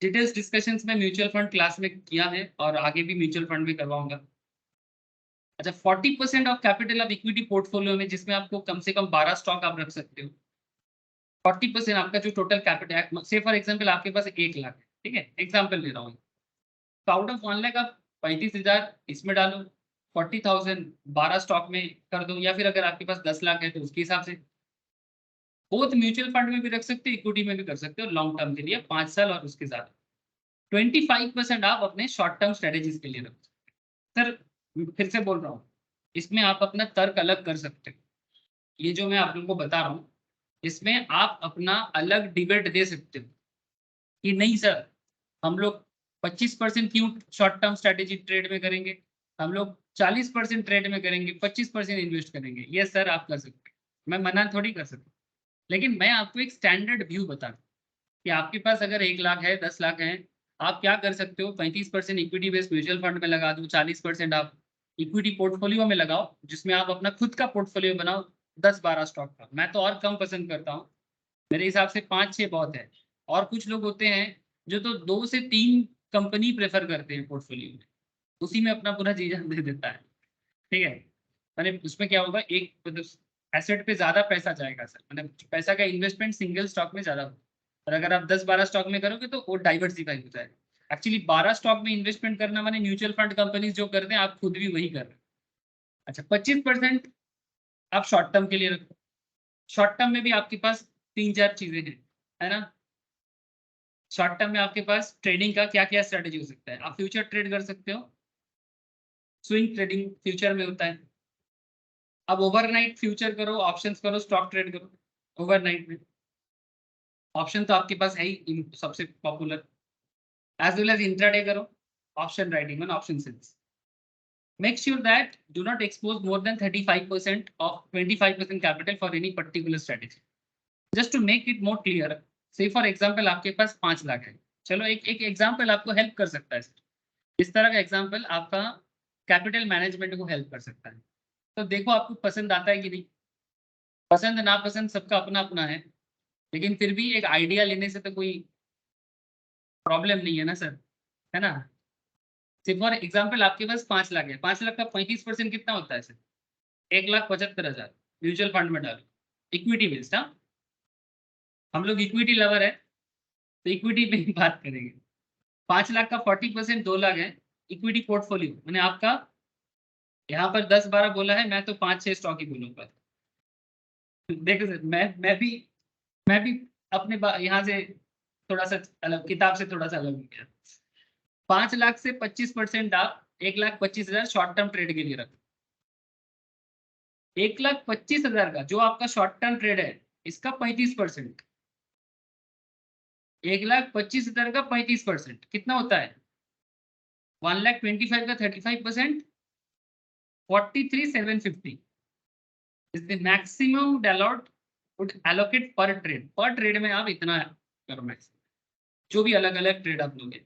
डिटेल्स डिस्कशंस में म्यूचुअल फंड क्लास में किया है और आगे भी म्यूचुअल फंड में करवाऊंगा। अच्छा 40% of capital of equity portfolio में, जिसमें आपको कम से कम 12 स्टॉक आप रख सकते हो। 40% आपका जो टोटल कैपिटल, से फॉर एग्जाम्पल आपके पास 1 लाख है, ठीक है, एग्जाम्पल ले रहा हूँ, तो आउट ऑफ 1 लाख आप 35,000 इसमें डालो, 40,000 12 स्टॉक में कर दो, या फिर अगर आपके पास 10 लाख है तो उसके हिसाब से बोथ म्यूचुअल फंड में भी रख सकते हो, इक्विटी में भी कर सकते हो लॉन्ग टर्म के लिए 5 साल और उसके साथ 25% आप अपने शॉर्ट टर्म स्ट्रेटेजीज के लिए रख सकते हो। सर फिर से बोल रहा हूँ, इसमें आप अपना तर्क अलग कर सकते हो। ये जो मैं आप लोगों को बता रहा हूँ इसमें आप अपना अलग डिबेट दे सकते हो कि नहीं सर हम लोग 25% क्यों शॉर्ट टर्म स्ट्रेटेजी ट्रेड में करेंगे, हम लोग 40% ट्रेड में करेंगे, 25% इन्वेस्ट करेंगे। ये सर आप कर सकते हैं, मैं मना थोड़ी कर सकता, लेकिन मैं आपको एक स्टैंडर्ड व्यू बता रहा हूँ कि आपके पास अगर 1 लाख है, 10 लाख है, आप क्या कर सकते हो, 35% इक्विटी बेस्ड म्यूचुअल फंड में लगा दो, 40% आप इक्विटी पोर्टफोलियो में लगाओ, जिसमें आप अपना खुद का पोर्टफोलियो बनाओ 10-12 स्टॉक का। मैं तो और कम पसंद करता हूँ, मेरे हिसाब से 5-6 बहुत है। और कुछ लोग होते हैं जो तो 2 से 3 कंपनी प्रेफर करते हैं पोर्टफोलियो में, उसी में अपना पूरा जीवन दे देता है, ठीक है। मैंने उसमें क्या होगा, एक मतलब एसेट पे ज्यादा पैसा जाएगा सर, मतलब पैसा का इन्वेस्टमेंट सिंगल स्टॉक में ज्यादा होगा, और अगर आप 10-12 स्टॉक में करोगे तो वो डाइवर्सिफाई हो जाएगा। एक्चुअली 12 स्टॉक में इन्वेस्टमेंट करना माने म्यूचुअल फंड कंपनीज जो करते हैं आप खुद भी वही कर रहे हैं। अच्छा 25% आप शॉर्ट टर्म के लिए रखो। शॉर्ट टर्म में भी आपके पास 3-4 चीजें हैं, है ना। शॉर्ट टर्म में आपके पास ट्रेडिंग का क्या क्या स्ट्रेटेजी हो सकता है, आप फ्यूचर ट्रेड कर सकते हो, स्विंग ट्रेडिंग फ्यूचर में होता है। अब ओवरनाइट फ्यूचर करो, ऑप्शंस करो, स्टॉक ट्रेड करो ओवरनाइट में। ऑप्शन तो आपके पास है ही सबसे popular, as well as intraday करो, option writing on option sales. Make sure that do not expose more than 35% of 25% capital for any particular strategy. Just to make it more clear, say for example आपके पास 5 लाख है, चलो एक example आपको help कर सकता है। इस तरह का एग्जांपल आपका कैपिटल मैनेजमेंट को हेल्प कर सकता है। तो देखो आपको पसंद आता है कि नहीं, पसंद नापसंद सबका अपना अपना है, लेकिन फिर भी एक आइडिया लेने से तो कोई प्रॉब्लम नहीं है ना सर, है ना। फॉर एग्जाम्पल आपके पास 5 लाख है, 5 लाख का 35% कितना होता है सर, 1,75,000 म्यूचुअल फंड में डालो, इक्विटी बेस्ड। हाँ हम लोग इक्विटी लवर है तो इक्विटी पे ही बात करेंगे। 5 लाख का 40% 2 लाख है इक्विटी पोर्टफोलियो, मैंने आपका यहाँ पर 10-12 बोला है, मैं तो 5-6 स्टॉक ही बोलूंगा। देखो सर मैं भी अपने यहाँ से थोड़ा सा अलग, किताब से थोड़ा सा अलग हो गया। 5 लाख से 25% आप 1,25,000 शॉर्ट टर्म ट्रेड के लिए रखो। 1,25,000 का जो आपका शॉर्ट टर्म ट्रेड है इसका 35%, 1,25,000 का 35% कितना होता है, 1,25,000 का 35%, 43,750 is the maximum allowed would allocate per trade। पर ट्रेड में आप इतना करो मैक्स, जो भी अलग अलग ट्रेड आप लोगे।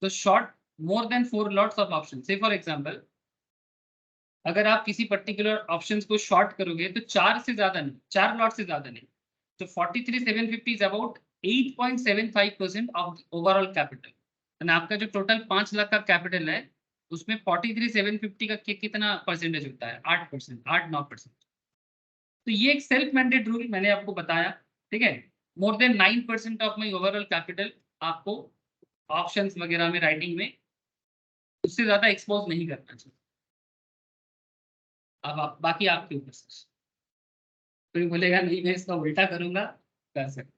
तो short more than 4 lots of option, से फॉर एग्जांपल अगर आप किसी पर्टिकुलर ऑप्शंस को शॉर्ट करोगे तो 4 से ज्यादा नहीं, 4 लॉट से ज्यादा नहीं, तो 43,750 is about 8.75% of overall capital. आपका जो टोटल 5 लाख का कैपिटल है उसमें 43,750 का कितना परसेंटेज होता है, 8%, 8-9%। तो ये एक सेल्फ मैंडेट रूल मैंने आपको बताया, ठीक है। More than 9% of my overall capital आपको ऑप्शंस वगैरह में, राइटिंग में उससे ज्यादा एक्सपोज नहीं करना चाहिए। अब आप बाकी आपके ऊपर से, कोई बोलेगा नहीं मैं इसका उल्टा करूंगा, कर सकते।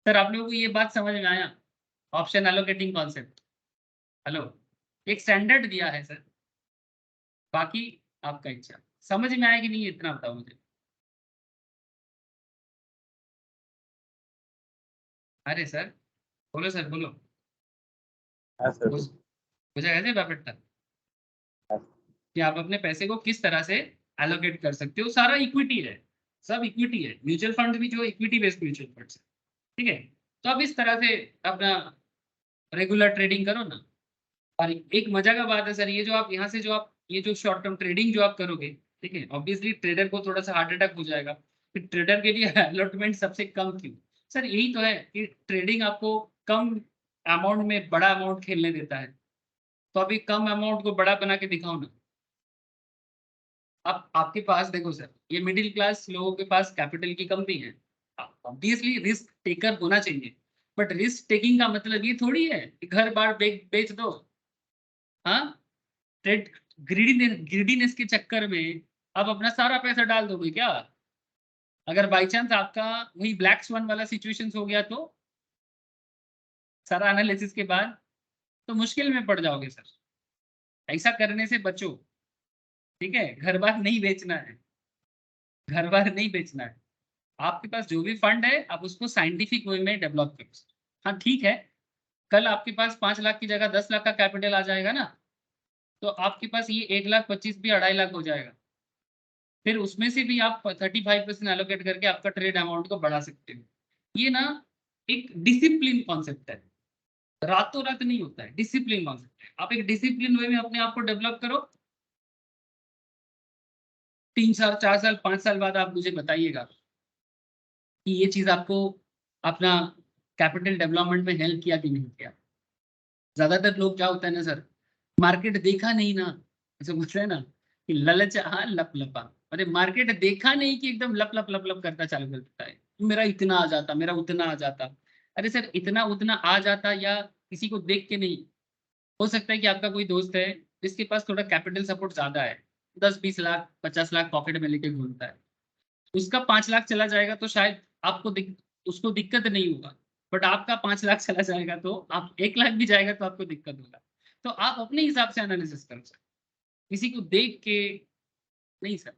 सर आप लोगों को ये बात समझ में आया, ऑप्शन एलोकेटिंग कॉन्सेप्ट, हेलो, एक स्टैंडर्ड दिया है सर, बाकी आपका इच्छा। समझ में आया कि नहीं इतना बताओ मुझे। अरे सर बोलो, सर बोलो। हाँ सर। मुझे ऐसे बेटा कि आप अपने पैसे को किस तरह से एलोकेट कर सकते हो, सारा इक्विटी है, सब इक्विटी है, म्यूचुअल फंड भी जो इक्विटी बेस्ड म्यूचुअल फंड है, ठीक है। तो आप इस तरह से अपना रेगुलर ट्रेडिंग करो ना। और एक मजा का बात है सर, ये जो आप यहाँ से जो आप ये जो शॉर्ट टर्म ट्रेडिंग जो आप करोगे, ठीक है, ऑब्वियसली ट्रेडर को थोड़ा सा हार्ट अटैक हो जाएगा, फिर ट्रेडर के लिए अलॉटमेंट सबसे कम क्यों सर, यही तो है कि ट्रेडिंग आपको कम अमाउंट में बड़ा अमाउंट खेलने देता है। तो अभी कम अमाउंट को बड़ा बना के दिखाओ ना। अब आपके पास देखो सर, ये मिडिल क्लास लोगों के पास कैपिटल की कमी है, ऑब्वियसली रिस्क टेकर होना चाहिए, बट रिस्क टेकिंग का मतलब ये थोड़ी है कि घर बार बेच दो। हाँ, ट्रेड ग्रीडीनेस के चक्कर में आप अपना सारा पैसा डाल दोगे क्या? अगर बाई चांस आपका वही ब्लैक स्वान वाला सिचुएशन हो गया तो सारा एनालिसिस के बाद तो मुश्किल में पड़ जाओगे सर। ऐसा करने से बचो, ठीक है। घर बार नहीं बेचना है, घर बार नहीं बेचना है। आपके पास जो भी फंड है आप उसको साइंटिफिक वे में डेवलप करो। हाँ ठीक है, कल आपके पास 5 लाख की जगह 10 लाख का कैपिटल आ जाएगा ना, तो आपके पास ये 1,25,000 भी 2.5 लाख हो जाएगा। फिर उसमें से भी आप 35% एलोकेट करके आपका ट्रेड अमाउंट को बढ़ा सकते हो। ये ना एक डिसिप्लिन कॉन्सेप्ट है, रातों रात नहीं होता है, डिसिप्लिन कॉन्सेप्ट है। आप एक डिसिप्लिन वे में अपने आप को डेवलप करो, 3 साल 4 साल 5 साल बाद आप मुझे बताइएगा कि ये चीज आपको अपना कैपिटल डेवलपमेंट में हेल्प किया कि नहीं किया। ज्यादातर लोग क्या होता है ना सर, मार्केट देखा नहीं ना, ऐसे बोलते हैं ना कि ललच हाँ लप लपा, अरे मार्केट देखा नहीं कि एकदम लप लप लप लप करता चालू कर देता है, मेरा इतना आ जाता, मेरा उतना आ जाता। अरे सर, इतना उतना आ जाता या किसी को देख के नहीं। हो सकता है कि आपका कोई दोस्त है जिसके पास थोड़ा कैपिटल सपोर्ट ज्यादा है, 10-20 लाख 50 लाख पॉकेट में लेके घूमता है, उसका 5 लाख चला जाएगा तो शायद आपको उसको दिक्कत नहीं होगा, बट आपका 5 लाख चला जाएगा तो आप 1 लाख भी जाएगा तो आपको दिक्कत होगा। तो आप अपने हिसाब से एनालिसिस करो सर, किसी को देख के नहीं सर,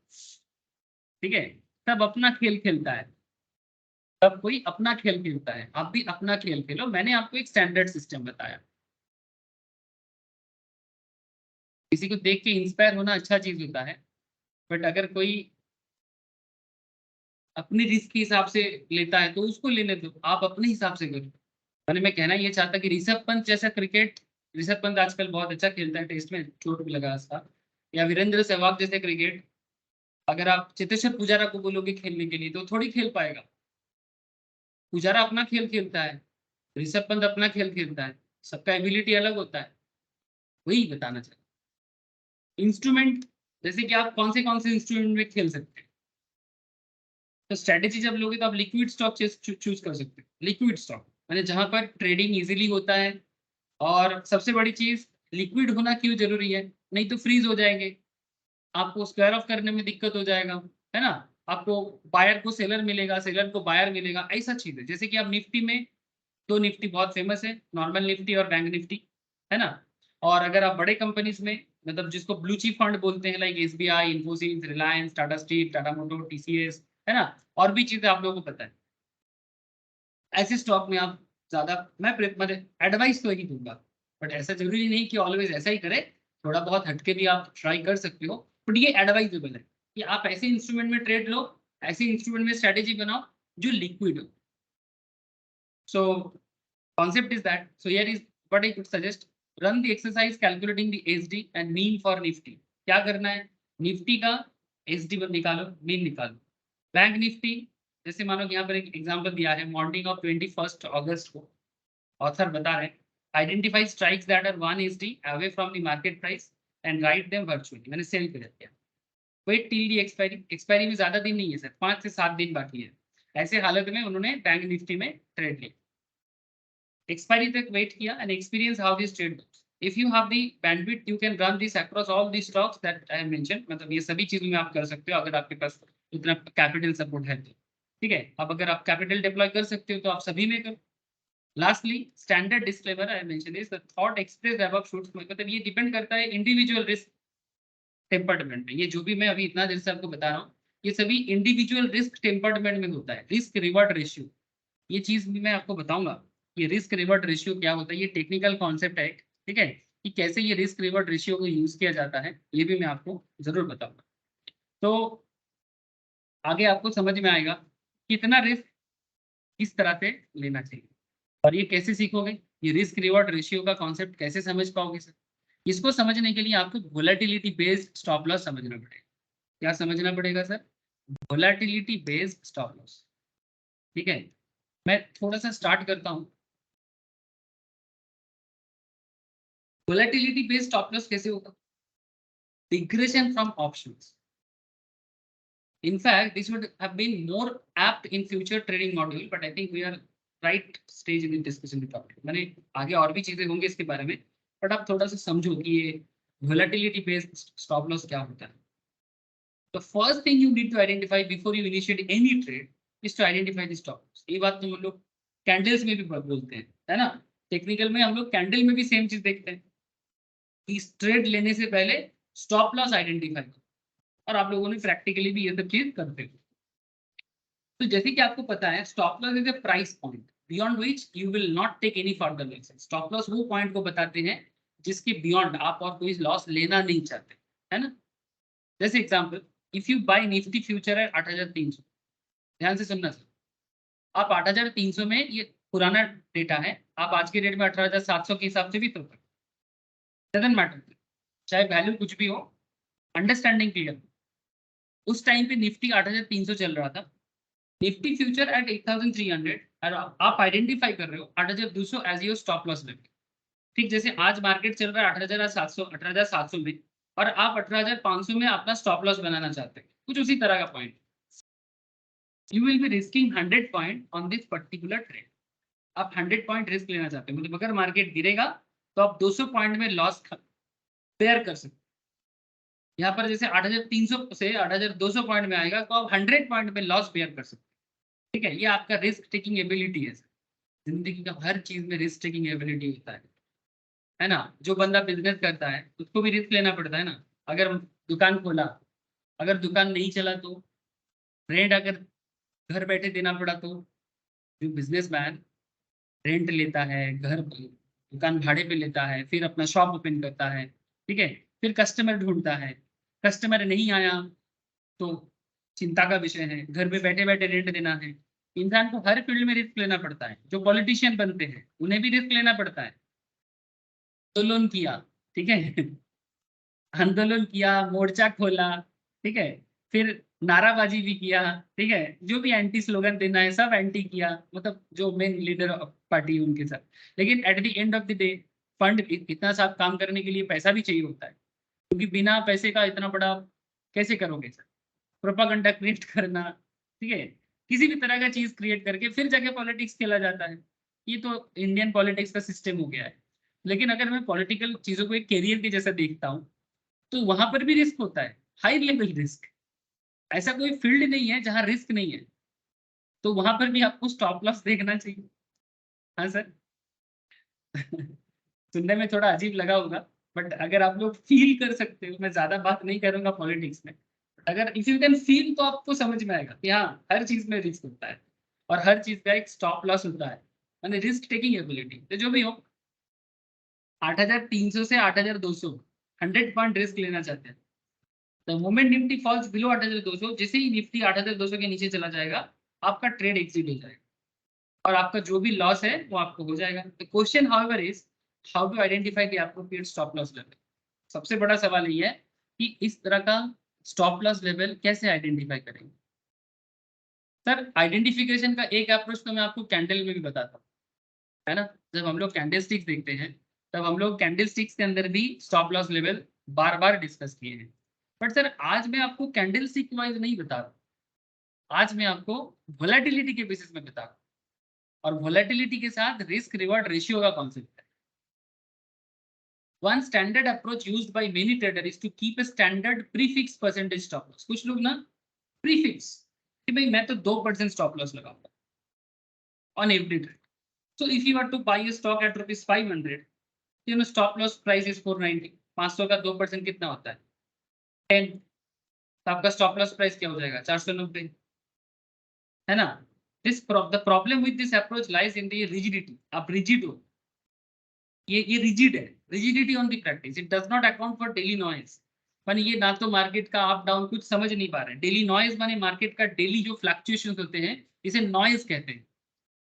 ठीक है। सब अपना खेल खेलता है, सब कोई अपना खेल खेलता है, आप भी अपना खेल खेलो। मैंने आपको एक स्टैंडर्ड सिस्टम बताया। किसी को देख के इंस्पायर होना अच्छा चीज होता है, बट अगर कोई अपनी रिस्क के हिसाब से लेता है तो उसको लेने दो, आप अपने हिसाब से करो। मैंने मैं कहना ये चाहता कि ऋषभ पंत जैसा क्रिकेट, ऋषभ पंत आजकल बहुत अच्छा खेलता है, टेस्ट में चोट भी लगा उसका, या वीरेंद्र सहवाग जैसे क्रिकेट, अगर आप चेतेश्वर पुजारा को बोलोगे खेलने के लिए तो थोड़ी खेल पाएगा। पुजारा अपना खेल खेलता है, ऋषभ पंत अपना खेल खेलता है, सबका एबिलिटी अलग होता है। वही बताना चाहिए। इंस्ट्रूमेंट जैसे कि आप कौन से इंस्ट्रूमेंट में खेल सकते हैं, तो स्ट्रेटेजी जब लोगे तो आप लिक्विड स्टॉक चूज कर सकते हो। लिक्विड स्टॉक माने जहां पर ट्रेडिंग इजीली होता है, और सबसे बड़ी चीज लिक्विड होना क्यों जरूरी है, नहीं तो फ्रीज हो जाएंगे, आपको स्क्वायर ऑफ करने में दिक्कत हो जाएगा, है ना। आपको बायर को सेलर मिलेगा, सेलर को बायर मिलेगा, ऐसा चीज है। जैसे कि आप निफ्टी में, दो निफ्टी बहुत फेमस है, नॉर्मल निफ्टी और बैंक निफ्टी, है ना। और अगर आप बड़े कंपनीज में, मतलब जिसको ब्लू चिप फंड बोलते हैं, like SBI, Infosys, Reliance, Tata steel, Tata motor, TCS, है ना, और भी चीजें आप लोगों को पता है, ऐसे स्टॉक में आप ज्यादा, मैं एडवाइस तो यही दूंगा, बट ऐसा जरूरी नहीं कि ऑलवेज ऐसा ही करे, थोड़ा बहुत हटके भी आप ट्राई कर सकते हो, बट ये एडवाइजेबल है कि आप ऐसे इंस्ट्रूमेंट में ट्रेड लो, ऐसे इंस्ट्रूमेंट में स्ट्रेटेजी बनाओ जो लिक्विड हो। सो concept is that, so here is what I could suggest, run the exercise calculating the SD and mean for Nifty। क्या करना है, निफ्टी का SD निकालो, मीन निकालो। बैंक निफ्टी जैसे मानो यहाँ पर एक एग्जांपल दिया है, मॉर्निंग ऑफ 21 अगस्त को ऑथर बता रहे हैं, identify strikes that are 1 SD away from the market price and write them virtually. मैंने सेल कर दिया, wait till the expiry, expiry में ज्यादा दिन नहीं है सर, 5 से 7 दिन बाकी है। ऐसे हालत में उन्होंने बैंक निफ्टी में ट्रेड लिया, एक्सपायरी तक वेट किया and experience how this trade goes. If you have the bandwidth, you can run this across all the stocks that I have mentioned। मतलब ये सभी चीजों में आप कर सकते हो अगर आपके पास उतना कैपिटल सपोर्ट है तो, ठीक है। अब अगर आप कैपिटल डिप्लॉय कर सकते हो तो आप सभी में करो। Lastly standard disclaimer I mention this, the thought expressed above should, मतलब ये डिपेंड करता है इंडिविजुअल रिस्क टेम्परमेंट में। ये जो भी मैं अभी इतना देर से आपको बता रहा हूँ, ये सभी इंडिविजुअल रिस्क टेम्परमेंट में होता है। रिस्क रिवॉर्ड रेशियो, ये चीज भी मैं आपको बताऊंगा, ये रिस्क रिवॉर्ड रेशियो क्या होता है, ये टेक्निकल कॉन्सेप्ट है, ठीक है, कि कैसे ये रिस्क रिवॉर्ड रेशियो को यूज किया जाता है, ये भी मैं आपको जरूर बताऊंगा। तो आगे आपको समझ में आएगा कितना रिस्क किस तरह से लेना चाहिए, और ये कैसे सीखोगे, ये रिस्क रिवॉर्ड रेशियो का कॉन्सेप्ट कैसे समझ पाओगे सर। इसको समझने के लिए आपको वोलेटिलिटी बेस्ड स्टॉप लॉस समझना पड़ेगा। क्या समझना पड़ेगा sir? Volatility based stop loss. ठीक है, मैं थोड़ा सा स्टार्ट करता हूँ। वोलेटिलिटी बेस्ड स्टॉप लॉस कैसे होगा? Digression from options. In fact, this would have been more apt in future trading module, but I think we are right stage in the discussion topic. मैंने आगे और भी चीजें होंगी इसके बारे में, बट आप थोड़ा सा समझो कि ये volatility based stop loss क्या होता है। The first thing you need to identify before you initiate any trade is to identify the stop loss. ये बात तो हम लोग कैंडल्स में भी बोलते हैं, है ना। टेक्निकल में हम लोग कैंडल में भी सेम चीज देखते हैं। इस ट्रेड लेने से पहले स्टॉप लॉस आइडेंटिफाई करो, और आप लोगों ने प्रैक्टिकली भी ये सब चीज करते हो। तो जैसे कि आपको पता है, stop loss is a price point beyond which you will not take any further losses. Stop loss वो पॉइंट को बताते हैं जिसके बियॉन्ड आप और कोई लॉस लेना नहीं चाहते, है ना। जैसे example, if you buy Nifty future at 8300, ध्यान से सुनना सर, आप 8300 में, ये पुराना डेटा है, आप आज के डेट में 18700 के हिसाब से भी तो डजंट मैटर, चाहे वैल्यू कुछ भी हो, अंडरस्टैंडिंग क्लियर। उस टाइम पे निफ्टी 8300 चल रहा था, निफ्टी फ्यूचर एट 8300, और आप आइडेंटिफाई कर रहे हो 8200 as your stop loss level. ठीक जैसे आज मार्केट चल रहा है 18700 में, और आप 18500 में अपना स्टॉप लॉस बनाना चाहते हैं, कुछ उसी तरह का point. You will be risking 100 point on this particular trade. आप 100 पॉइंट रिस्क लेना चाहते हैं, मतलब अगर मार्केट गिरेगा तो आप 200 पॉइंट में लॉस बेयर कर सकते हैं। यहाँ पर जैसे 8300 से 8200 पॉइंट में आएगा तो आप 100 पॉइंट में लॉस बेयर कर सकते हैं। ठीक है, ये आपका रिस्क टेकिंग एबिलिटी है। जिंदगी का हर चीज में रिस्क टेकिंग एबिलिटी होता है ना। जो बंदा बिजनेस करता है उसको भी रिस्क लेना पड़ता है ना। अगर दुकान खोला, अगर दुकान नहीं चला तो रेंट अगर घर बैठे देना पड़ा तो, जो बिजनेसमैन रेंट लेता है, घर दुकान भाड़े पे लेता है, फिर अपना शॉप ओपन करता है, ठीक है, फिर कस्टमर ढूंढता है, कस्टमर नहीं आया तो चिंता का विषय है, घर पे बैठे बैठे रेंट देना है। इंसान को हर फील्ड में रिस्क लेना पड़ता है। जो पॉलिटिशियन बनते हैं उन्हें भी रिस्क लेना पड़ता है। आंदोलन किया, ठीक है, आंदोलन किया, मोर्चा खोला, ठीक है, फिर नाराबाजी भी किया, ठीक है, जो भी एंटी स्लोगन देना है सब एंटी किया, मतलब जो मेन लीडर ऑफ पार्टी उनके साथ। लेकिन at the end of the day fund, इतना साफ काम करने के लिए पैसा भी चाहिए होता है, क्योंकि बिना पैसे का इतना बड़ा कैसे करोगे सर। प्रोपागेंडा क्रिएट करना, ठीक है, किसी भी तरह का चीज क्रिएट करके फिर जाके पॉलिटिक्स खेला जाता है। ये तो इंडियन पॉलिटिक्स का सिस्टम हो गया है। लेकिन अगर मैं पॉलिटिकल चीजों को एक कैरियर के जैसा देखता हूँ तो वहां पर भी रिस्क होता है, हाई लेवल रिस्क। ऐसा कोई फील्ड नहीं है जहां रिस्क नहीं है, तो वहां पर भी आपको स्टॉप लॉस देखना चाहिए। हाँ सर सुनने में थोड़ा अजीब लगा होगा, बट अगर आप लोग फील कर सकते हो, मैं ज्यादा बात नहीं करूंगा पॉलिटिक्स में, अगर इफ यू कैन फील तो आपको समझ में आएगा कि हाँ, हर चीज में रिस्क होता है और हर चीज का एक स्टॉप लॉस होता है, यानी रिस्क टेकिंग एबिलिटी। तो जो भी हो, 8300 से 8200 100 पॉइंट रिस्क लेना चाहते हैं, तो मोमेंट निफ्टी फॉल्स बिलो 8200, जैसे ही निफ्टी 8200 के नीचे चला जाएगा आपका ट्रेड एग्जिट हो जाएगा, और आपका जो भी लॉस है वो आपको हो जाएगा। The question however is how to identify the appropriate stop loss level. सबसे बड़ा सवाल ये है कि इस तरह का स्टॉप लॉस लेवल कैसे आइडेंटिफाई करेंगे। सर आइडेंटिफिकेशन का एक अप्रोच तो मैं आपको कैंडल में भी बताता हूँ, है ना। जब हम लोग कैंडल स्टिक्स देखते हैं तब हम लोग कैंडल स्टिक्स के अंदर भी स्टॉप लॉस लेवल बार बार डिस्कस किए हैं। बट सर आज मैं आपको कैंडल स्टिक वाइज नहीं बता रहा, आज मैं आपको वोलेटिलिटी के बेसिस में बता रहा हूँ, और वोलेटिलिटी के साथ रिस्क रिवॉर्ड रेशियो का कॉन्सेप्ट है। One standard approach used by many traders is to keep a standard prefix percentage stop loss. कुछ लोग ना prefix कि भाई मैं तो 2% stop loss लगाऊंगा on every trade. So if you are to buy a stock at rupees 500, you know stop loss price is 490. 500 का 2% कितना होता है? 10. तो आपका stop loss price क्या हो जाएगा? 490, है ना? The problem with this approach lies in the rigidity. आप rigid हो, ये रिजिड है, rigidity on the practice, it does not account for daily noise. माने ये ना तो मार्केट का अप डाउन कुछ समझ नहीं पा रहे। डेली नॉइज माने मार्केट का डेली जो फ्लक्चुएशंस होते हैं, इसे नॉइज कहते हैं।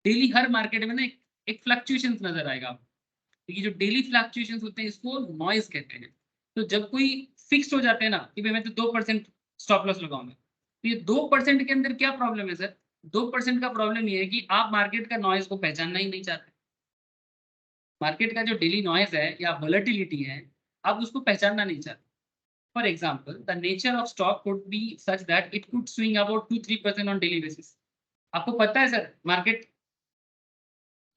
डेली हर मार्केट में ना एक फ्लक्चुएशंस नजर आएगा आपको, तो ये जो डेली फ्लक्चुएशंस होते हैं इसको नॉइज कहते हैं। तो जब कोई फिक्स्ड हो जाते हैं ना कि भाई मैं तो 2% स्टॉप लॉस लगाऊंगा, तो ये 2% के अंदर क्या प्रॉब्लम है सर? 2% का प्रॉब्लम ये है कि आप मार्केट का नॉइज को पहचानना ही नहीं चाहते। मार्केट का जो डेली नॉइज है या वोलेटिलिटी है, आप उसको पहचानना नहीं चाहते। For example, the nature of stock could be such that it could swing about 2-3% on daily basis. आपको पता है सर मार्केट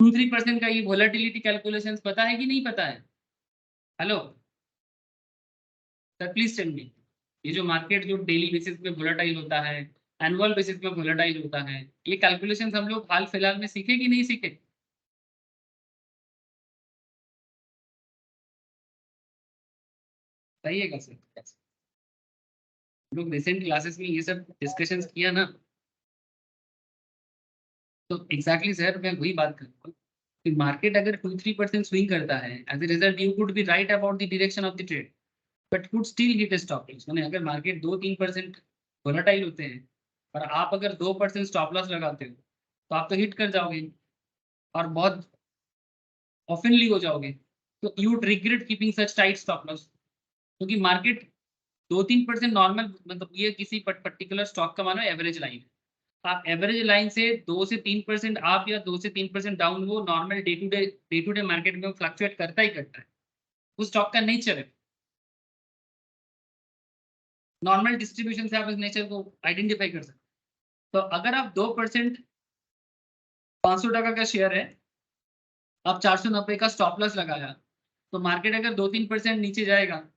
2-3% का ये वोलेटिलिटी कैलकुलेशन पता है कि नहीं पता है? Hello sir, please tell me. ये जो मार्केट जो डेली बेसिस पे वोलेटाइल होता है, एनुअल बेसिस पे वोलेटाइल होता है, ये कैलकुलेशंस हम लोग हाल फिलहाल में सीखे कि नहीं सीखे? सही है सर? हम लोग रिसेंट क्लासेस में ये सब डिस्कशंस किया ना, तो एग्जैक्टली सर मैं वही बात कर रहा हूँ कि मार्केट अगर 2-3% स्विंग करता है, as a result you could be right about the direction of the trade but could still hit a stop loss. माने अगर मार्केट 2-3% वोलेटाइल होते हैं और आप अगर 2% स्टॉप लॉस लगाते हो, तो आप तो हिट कर जाओगे और बहुत ऑफनली हो जाओगे। तो you would regret keeping such tight stop loss, क्योंकि मार्केट 2-3% नॉर्मल, मतलब ये किसी पर्टिकुलर स्टॉक का मानो एवरेज लाइन है। आप एवरेज लाइन से 2 से 3% आप या 2 से 3% डाउन, वो normal day to day market में फ्लक्चुएट करता ही करता है, उस स्टॉक का नेचर है। नॉर्मल डिस्ट्रीब्यूशन से आप इस नेचर को आइडेंटिफाई कर सकते हैं। तो अगर आप 2% 500 टका का शेयर है, आप 490 का स्टॉप लॉस लगाया, तो मार्केट अगर 2-3% नीचे जाएगा,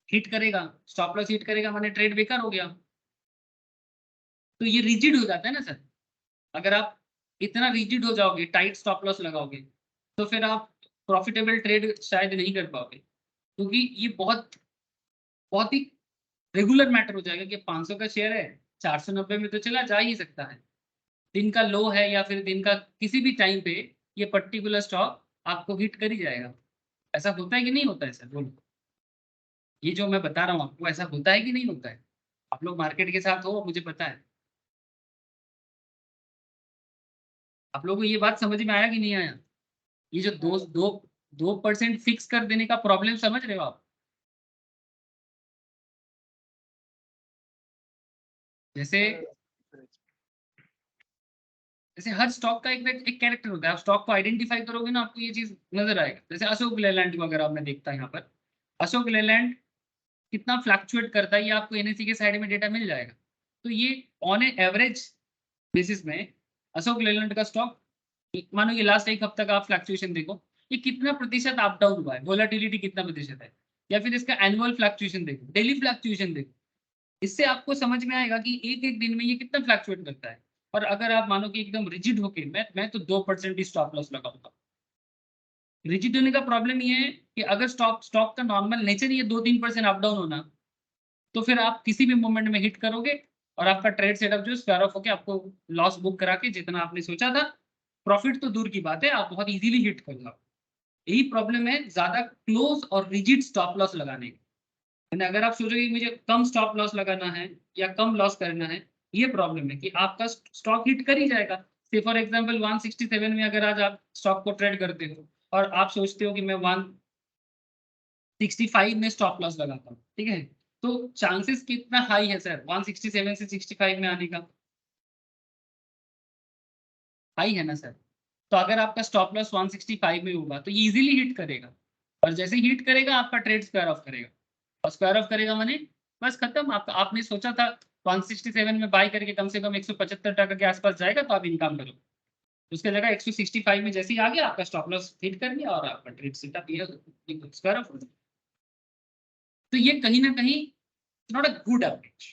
हिट करेगा, स्टॉप लॉस हिट करेगा, माने ट्रेड बेकार हो गया। तो ये रिजिड हो जाता है ना सर। अगर आप इतना रिजिड हो जाओगे, टाइट स्टॉप लॉस लगाओगे, तो फिर आप प्रॉफिटेबल ट्रेड शायद नहीं कर पाओगे, क्योंकि ये बहुत बहुत ही रेगुलर मैटर हो जाएगा कि 500 का शेयर है, 490 में तो चला जा ही सकता है। दिन का लो है या फिर दिन का किसी भी टाइम पे ये पर्टिकुलर स्टॉक आपको हिट कर ही जाएगा। ऐसा होता है कि नहीं होता है सर? बोलो, ये जो मैं बता रहा हूँ आपको, ऐसा होता है कि नहीं होता है? आप लोग मार्केट के साथ हो, मुझे पता है। आप लोगों को ये बात समझ में आया कि नहीं आया? ये जो 2% फिक्स कर देने का प्रॉब्लम समझ रहे हो आप? जैसे जैसे हर स्टॉक का एक कैरेक्टर होता है। आप स्टॉक को आइडेंटिफाई करोगे ना, आपको ये चीज नजर आएगा। जैसे अशोक लेलैंड को अगर आपने देखता है यहाँ पर, अशोक लेलैंड कितना फ्लक्चुएट करता है, ये आपको एनएससी के साइड में डेटा मिल जाएगा। तो ये ऑन ए एवरेज बेसिस में अशोक लेलैंड का स्टॉक, मानो ये लास्ट एक हफ्ता का आप फ्लक्चुएशन देखो, ये कितना प्रतिशत अप डाउन हुआ है, वोलेटिलिटी कितना प्रतिशत है, या फिर इसका एनुअल फ्लक्चुएशन देखो, डेली फ्लक्चुएशन देखो। इससे आपको समझ में आएगा कि एक एक दिन में ये कितना फ्लक्चुएट करता है। और अगर आप मानो कि एकदम रिजिड होके मैं तो 2% ही स्टॉप लॉस लगाऊंगा। रिजिड होने का प्रॉब्लम ये है कि अगर स्टॉक का नॉर्मल नेचर ही 2-3% अप डाउन होना, तो फिर आप किसी भी मोमेंट में हिट करोगे और आपका ट्रेड सेटअप जो स्क्वायर ऑफ होकर आपको लॉस बुक करा के जितना आपने सोचा था, प्रॉफिट तो दूर की बात है, आप बहुत इजीली हिट कर जाओ। यही प्रॉब्लम है ज्यादा क्लोज और रिजिड स्टॉप लॉस लगाने की। अगर आप सोचोगे मुझे कम स्टॉप लॉस लगाना है या कम लॉस करना है, ये प्रॉब्लम है कि आपका स्टॉक हिट कर ही जाएगा। से फॉर एग्जांपल 167 में अगर आज आप स्टॉक को ट्रेड करते हो और आप सोचते हो कि मैं 165 में स्टॉप लॉस लगाता हूँ, ठीक है, तो चांसेस कितना हाई है सर 167 से 65 में आने का? हाई है ना सर। तो अगर आपका स्टॉप लॉस 165 में होगा तो ये इजीली हिट करेगा, और जैसे हिट करेगा आपका ट्रेड स्क्वायर ऑफ करेगा, और स्क्वायर ऑफ करेगा माने बस खत्म। आपने सोचा था 167 में बाई करके कम से कम 175 टका के आसपास जाएगा तो आप इनकम करो, उसके जगह 165 में जैसे ही आ गया आपका स्टॉप लॉस हिट कर दिया और आपका ट्रेड सेटअप ये स्क्वायर ऑफ। तो ये कहीं ना कहीं नॉट अ गुड अप्रोच।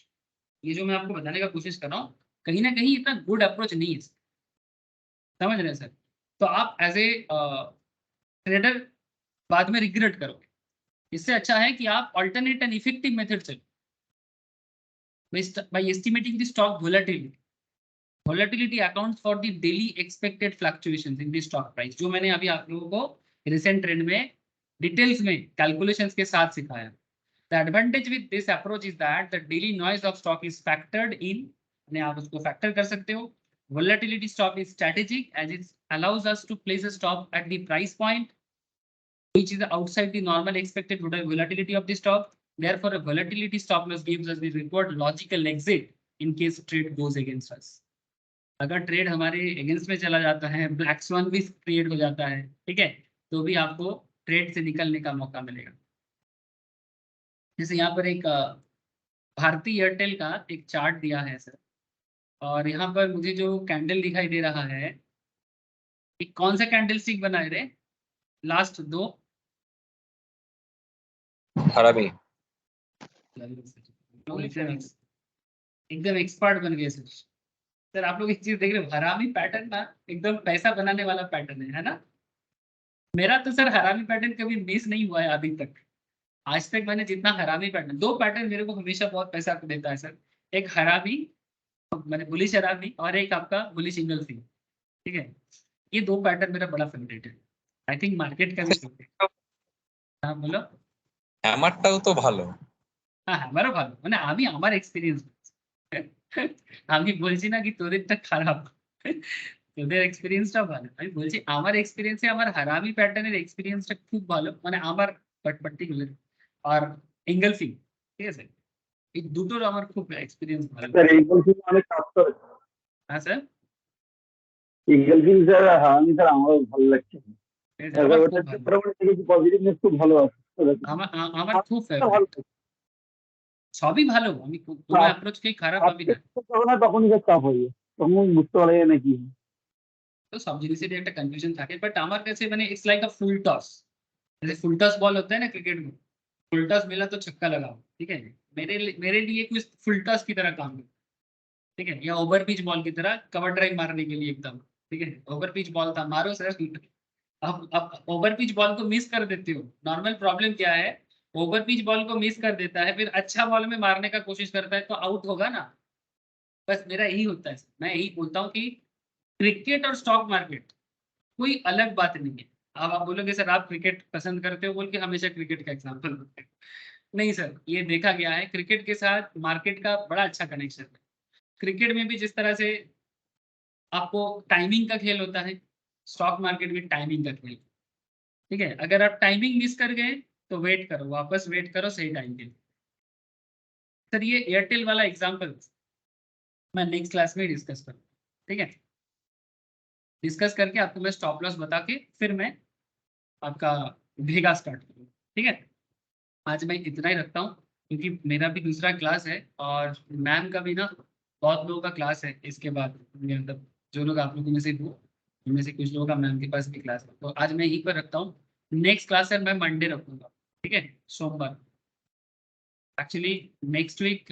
ये जो मैं आपको बताने का कोशिश कर रहा हूँ, कहीं ना कहीं इतना गुड अप्रोच नहीं है, समझ रहे हैं सर? तो आप एज ए ट्रेडर बाद में रिग्रेट करोगे। इससे अच्छा है कि आप अल्टरनेट एंड इफेक्टिव मेथड चलो by estimating the stock volatility. Volatility accounts for the daily expected fluctuations in the stock price, जो मैंने अभी आप लोगों को रिसेंट ट्रेंड में डिटेल्स में कैलकुलेशंस के साथ सिखाया। The advantage with this approach is that the daily noise of stock is factored इन, आप उसको फैक्टर कर सकते हो। Volatility stop is strategic as it allows us to place a stop at the price point which is outside the normal expected volatility of the stock. Therefore, a volatility stop loss gives us the required logical exit in case trade goes against us. अगर trade हमारे against में चला जाता है, black swan भी create हो जाता है, ठीक है, तो भी आपको ट्रेड से निकलने का मौका मिलेगा। जैसे यहाँ पर एक भारती एयरटेल का एक चार्ट दिया है सर, और यहाँ पर मुझे जो कैंडल दिखाई दे रहा है, एक कौन सा कैंडल स्टिक बनाए रे लास्ट दो? हरामी। एकदम एक्सपर्ट बन गए सर। सर आप लोग एक चीज देख रहे हो, हरामी पैटर्न ना एकदम पैसा बनाने वाला पैटर्न है ना। मेरा तो सर हरामी पैटर्न कभी मिस नहीं हुआ है अभी तक। आज तक मैंने जितना हरामी पैटर्न, दो पैटर्न मेरे को हमेशा बहुत पैसा देता है सर। एक हरामी मैंने बुलिश हरामी, और एक आपका बुलिश सिंगल थी, ठीक है। ये दो पैटर्न मेरा बड़ा फेवरेट है। आई थिंक मार्केट का भी फेवरेट। हाँ बोलो। হ্যামারটাও তো ভালো। হ্যাঁ আমারও ভালো, মানে আমি আমার এক্সপিরিয়েন্স আমি বলছি না কি তোদেরটা খারাপ, তোদের এক্সপিরিয়েন্সটা ভালো। আমি বলছি আমার এক্সপিরিয়েন্সে আমার হারামি প্যাটার্নের এক্সপিরিয়েন্সটা খুব ভালো, মানে আমার পার্টিকুলার। আর এঙ্গেলফি, ঠিক আছে, এই দুটোর আমার খুব এক্সপিরিয়েন্স ভালো। স্যার এঙ্গেলফিং অনেক কাজ করে। হ্যাঁ স্যার, এঙ্গেলফিং স্যার আমি স্যার আমারও ভালো লাগছে। আমার ওটা খুব ভালো, মোটামুটি দেখেছি পজিটিভনেস খুব ভালো আছে। আমার খুব ফেভারিট। সবই ভালো, আমি কোনো অ্যাপ্রোচকেই খারাপ ভাবি না। যখন হয় তখনই স্যার চাপ হয়ে যায়, তখন বুঝতে পারা যায় না কি হয়। তো সব জিনিসেরই একটা কনফিউশন থাকে, বাট আমার কাছে মানে it's like a full toss. जैसे फुल टॉस बॉल होता है ना क्रिकेट में, फुल टॉस मिला तो छक्का लगाओ, ठीक है। मेरे लिए कुछ फुल टॉस की तरह काम है, ठीक है, या ओवर पिच बॉल की तरह कवर ड्राइव मारने के लिए एकदम, ठीक है। ओवर पिच बॉल था, मारो सर। अब ओवर पिच बॉल को मिस कर देते हो। नॉर्मल प्रॉब्लम क्या है, ओवर पिच बॉल को मिस कर देता है, फिर अच्छा बॉल में मारने का कोशिश करता है तो आउट होगा ना। बस मेरा यही होता है, मैं यही बोलता हूँ कि क्रिकेट और स्टॉक मार्केट कोई अलग बात नहीं है। अब आप बोलोगे सर आप क्रिकेट पसंद करते हो बोल के हमेशा क्रिकेट का एग्जांपल देते हो। नहीं सर, ये देखा गया है क्रिकेट के साथ मार्केट का बड़ा अच्छा कनेक्शन है। क्रिकेट में भी जिस तरह से आपको टाइमिंग का खेल होता है, स्टॉक मार्केट में टाइमिंग का खेल, ठीक है। अगर आप टाइमिंग मिस कर गए तो वेट करो, वापस वेट करो सही टाइम के लिए। सर ये एयरटेल वाला एग्जांपल मैं नेक्स्ट क्लास में डिस्कस करूँ, ठीक है। डिस्कस करके आपको मैं स्टॉप लॉस बता के फिर मैं आपका भेगा स्टार्ट करूँ, ठीक है। आज मैं इतना ही रखता हूँ क्योंकि मेरा भी दूसरा क्लास है और मैम का भी ना बहुत लोगों का क्लास है इसके बाद, मतलब जो लोग आप लोगों में से हो उनमें से कुछ लोगों का मैम के पास भी क्लास है। तो आज मैं यहीं पर रखता हूँ। नेक्स्ट क्लास है मैं मंडे रखूंगा, ठीक है, सोमवार। एक्चुअली नेक्स्ट वीक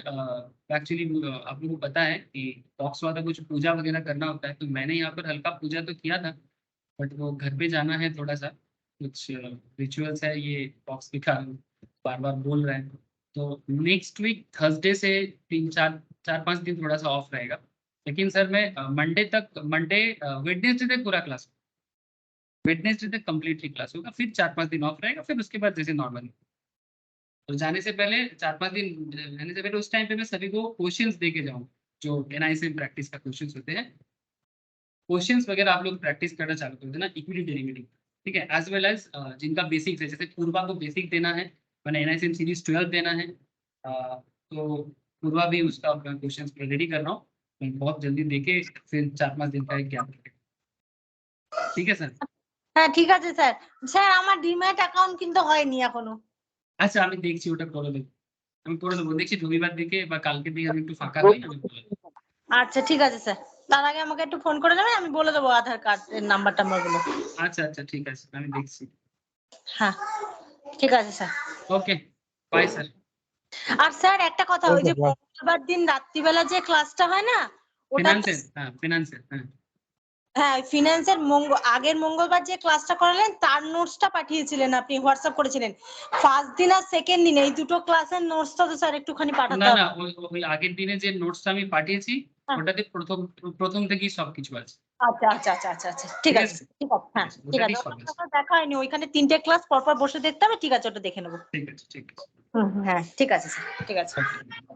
एक्चुअली आप लोगों को पता है कि बॉक्स वाला कुछ पूजा वगैरह करना होता है, तो मैंने यहाँ पर हल्का पूजा तो किया था, बट वो घर पे जाना है, थोड़ा सा कुछ रिचुअल्स है, ये बॉक्स के कारण बार बार बोल रहे हैं। तो नेक्स्ट वीक थर्सडे से 3-4-5 दिन थोड़ा सा ऑफ रहेगा, लेकिन सर मैं वेडनेसडे तक पूरा क्लास, वेडनेसडे तक कंप्लीटली क्लास होगा, फिर 4-5 दिन ऑफ रहेगा, फिर उसके बाद जैसे नॉर्मल। तो जाने से पहले 4-5 दिन रहने से पहले उस टाइम पे मैं सभी को क्वेश्चंस दे के जाऊँ, जो NISM प्रैक्टिस का क्वेश्चंस होते हैं, क्वेश्चंस वगैरह आप लोग प्रैक्टिस करना चालू कर देना इक्विटी डेरिवेटिव, ठीक है। एज वेल एज जिनका बेसिक्स है, जैसे पूर्वा को बेसिक देना है, मैंने NISM सीरीज 12 देना है, तो पूर्वा भी उसका क्वेश्चंस रेडी कर रहा हूँ, मैं बहुत जल्दी देके फिर 4-5 दिन का एक गैप, ठीक है सर। হ্যাঁ ঠিক আছে স্যার। স্যার আমার ডিম্যাট অ্যাকাউন্ট কিন্তু হয়নি এখনো। আচ্ছা আমি দেখছি, ওটা করে দেবো, আমি করে দেবো, দেখছি রবিবার দিকে বা কালকে দিকে আমি একটু ফাঁকা হই, আমি করে দেবো। আচ্ছা ঠিক আছে স্যার, তার আগে আমাকে একটু ফোন করে দেবেন, আমি বলে দেবো আধার কার্ডের নাম্বার টাম্বারগুলো। আচ্ছা আচ্ছা ঠিক আছে, আমি দেখছি। হ্যাঁ ঠিক আছে স্যার, ওকে বাই স্যার। আর স্যার একটা কথা, ওই যে মঙ্গলবার দিন রাত্রিবেলা যে ক্লাসটা হয় না, ওটা ফিনান্সের, হ্যাঁ ফিনান্সের, হ্যাঁ হ্যাঁ ফিনান্সের আগের মঙ্গলবার যে ক্লাসটা করালেন তার নোটসটা পাঠিয়েছিলেন আপনি, হোয়াটসঅ্যাপ করেছিলেন। ফার্স্ট দিন আর সেকেন্ড দিন এই দুটো ক্লাসের নোটসটা তো স্যার একটুখানি পাঠাতে না হবে। না ওই আগের দিনে যে নোটসটা আমি পাঠিয়েছি হ্যাঁ। ওটাতে প্রথম থেকেই সবকিছু আছে। আচ্ছা আচ্ছা আচ্ছা আচ্ছা আচ্ছা ঠিক আছে ঠিক আছে হ্যাঁ ঠিক ওটাতেই আছে। সব ওটা আছে। তো দেখা হয়নি, ওইখানে 3টে ক্লাস পরপর বসে দেখতে হবে, ঠিক আছে ওটা দেখে নেবো। ঠিক আছে ঠিক আছে। হ্যাঁ ঠিক আছে স্যার ঠিক আছে। Okay.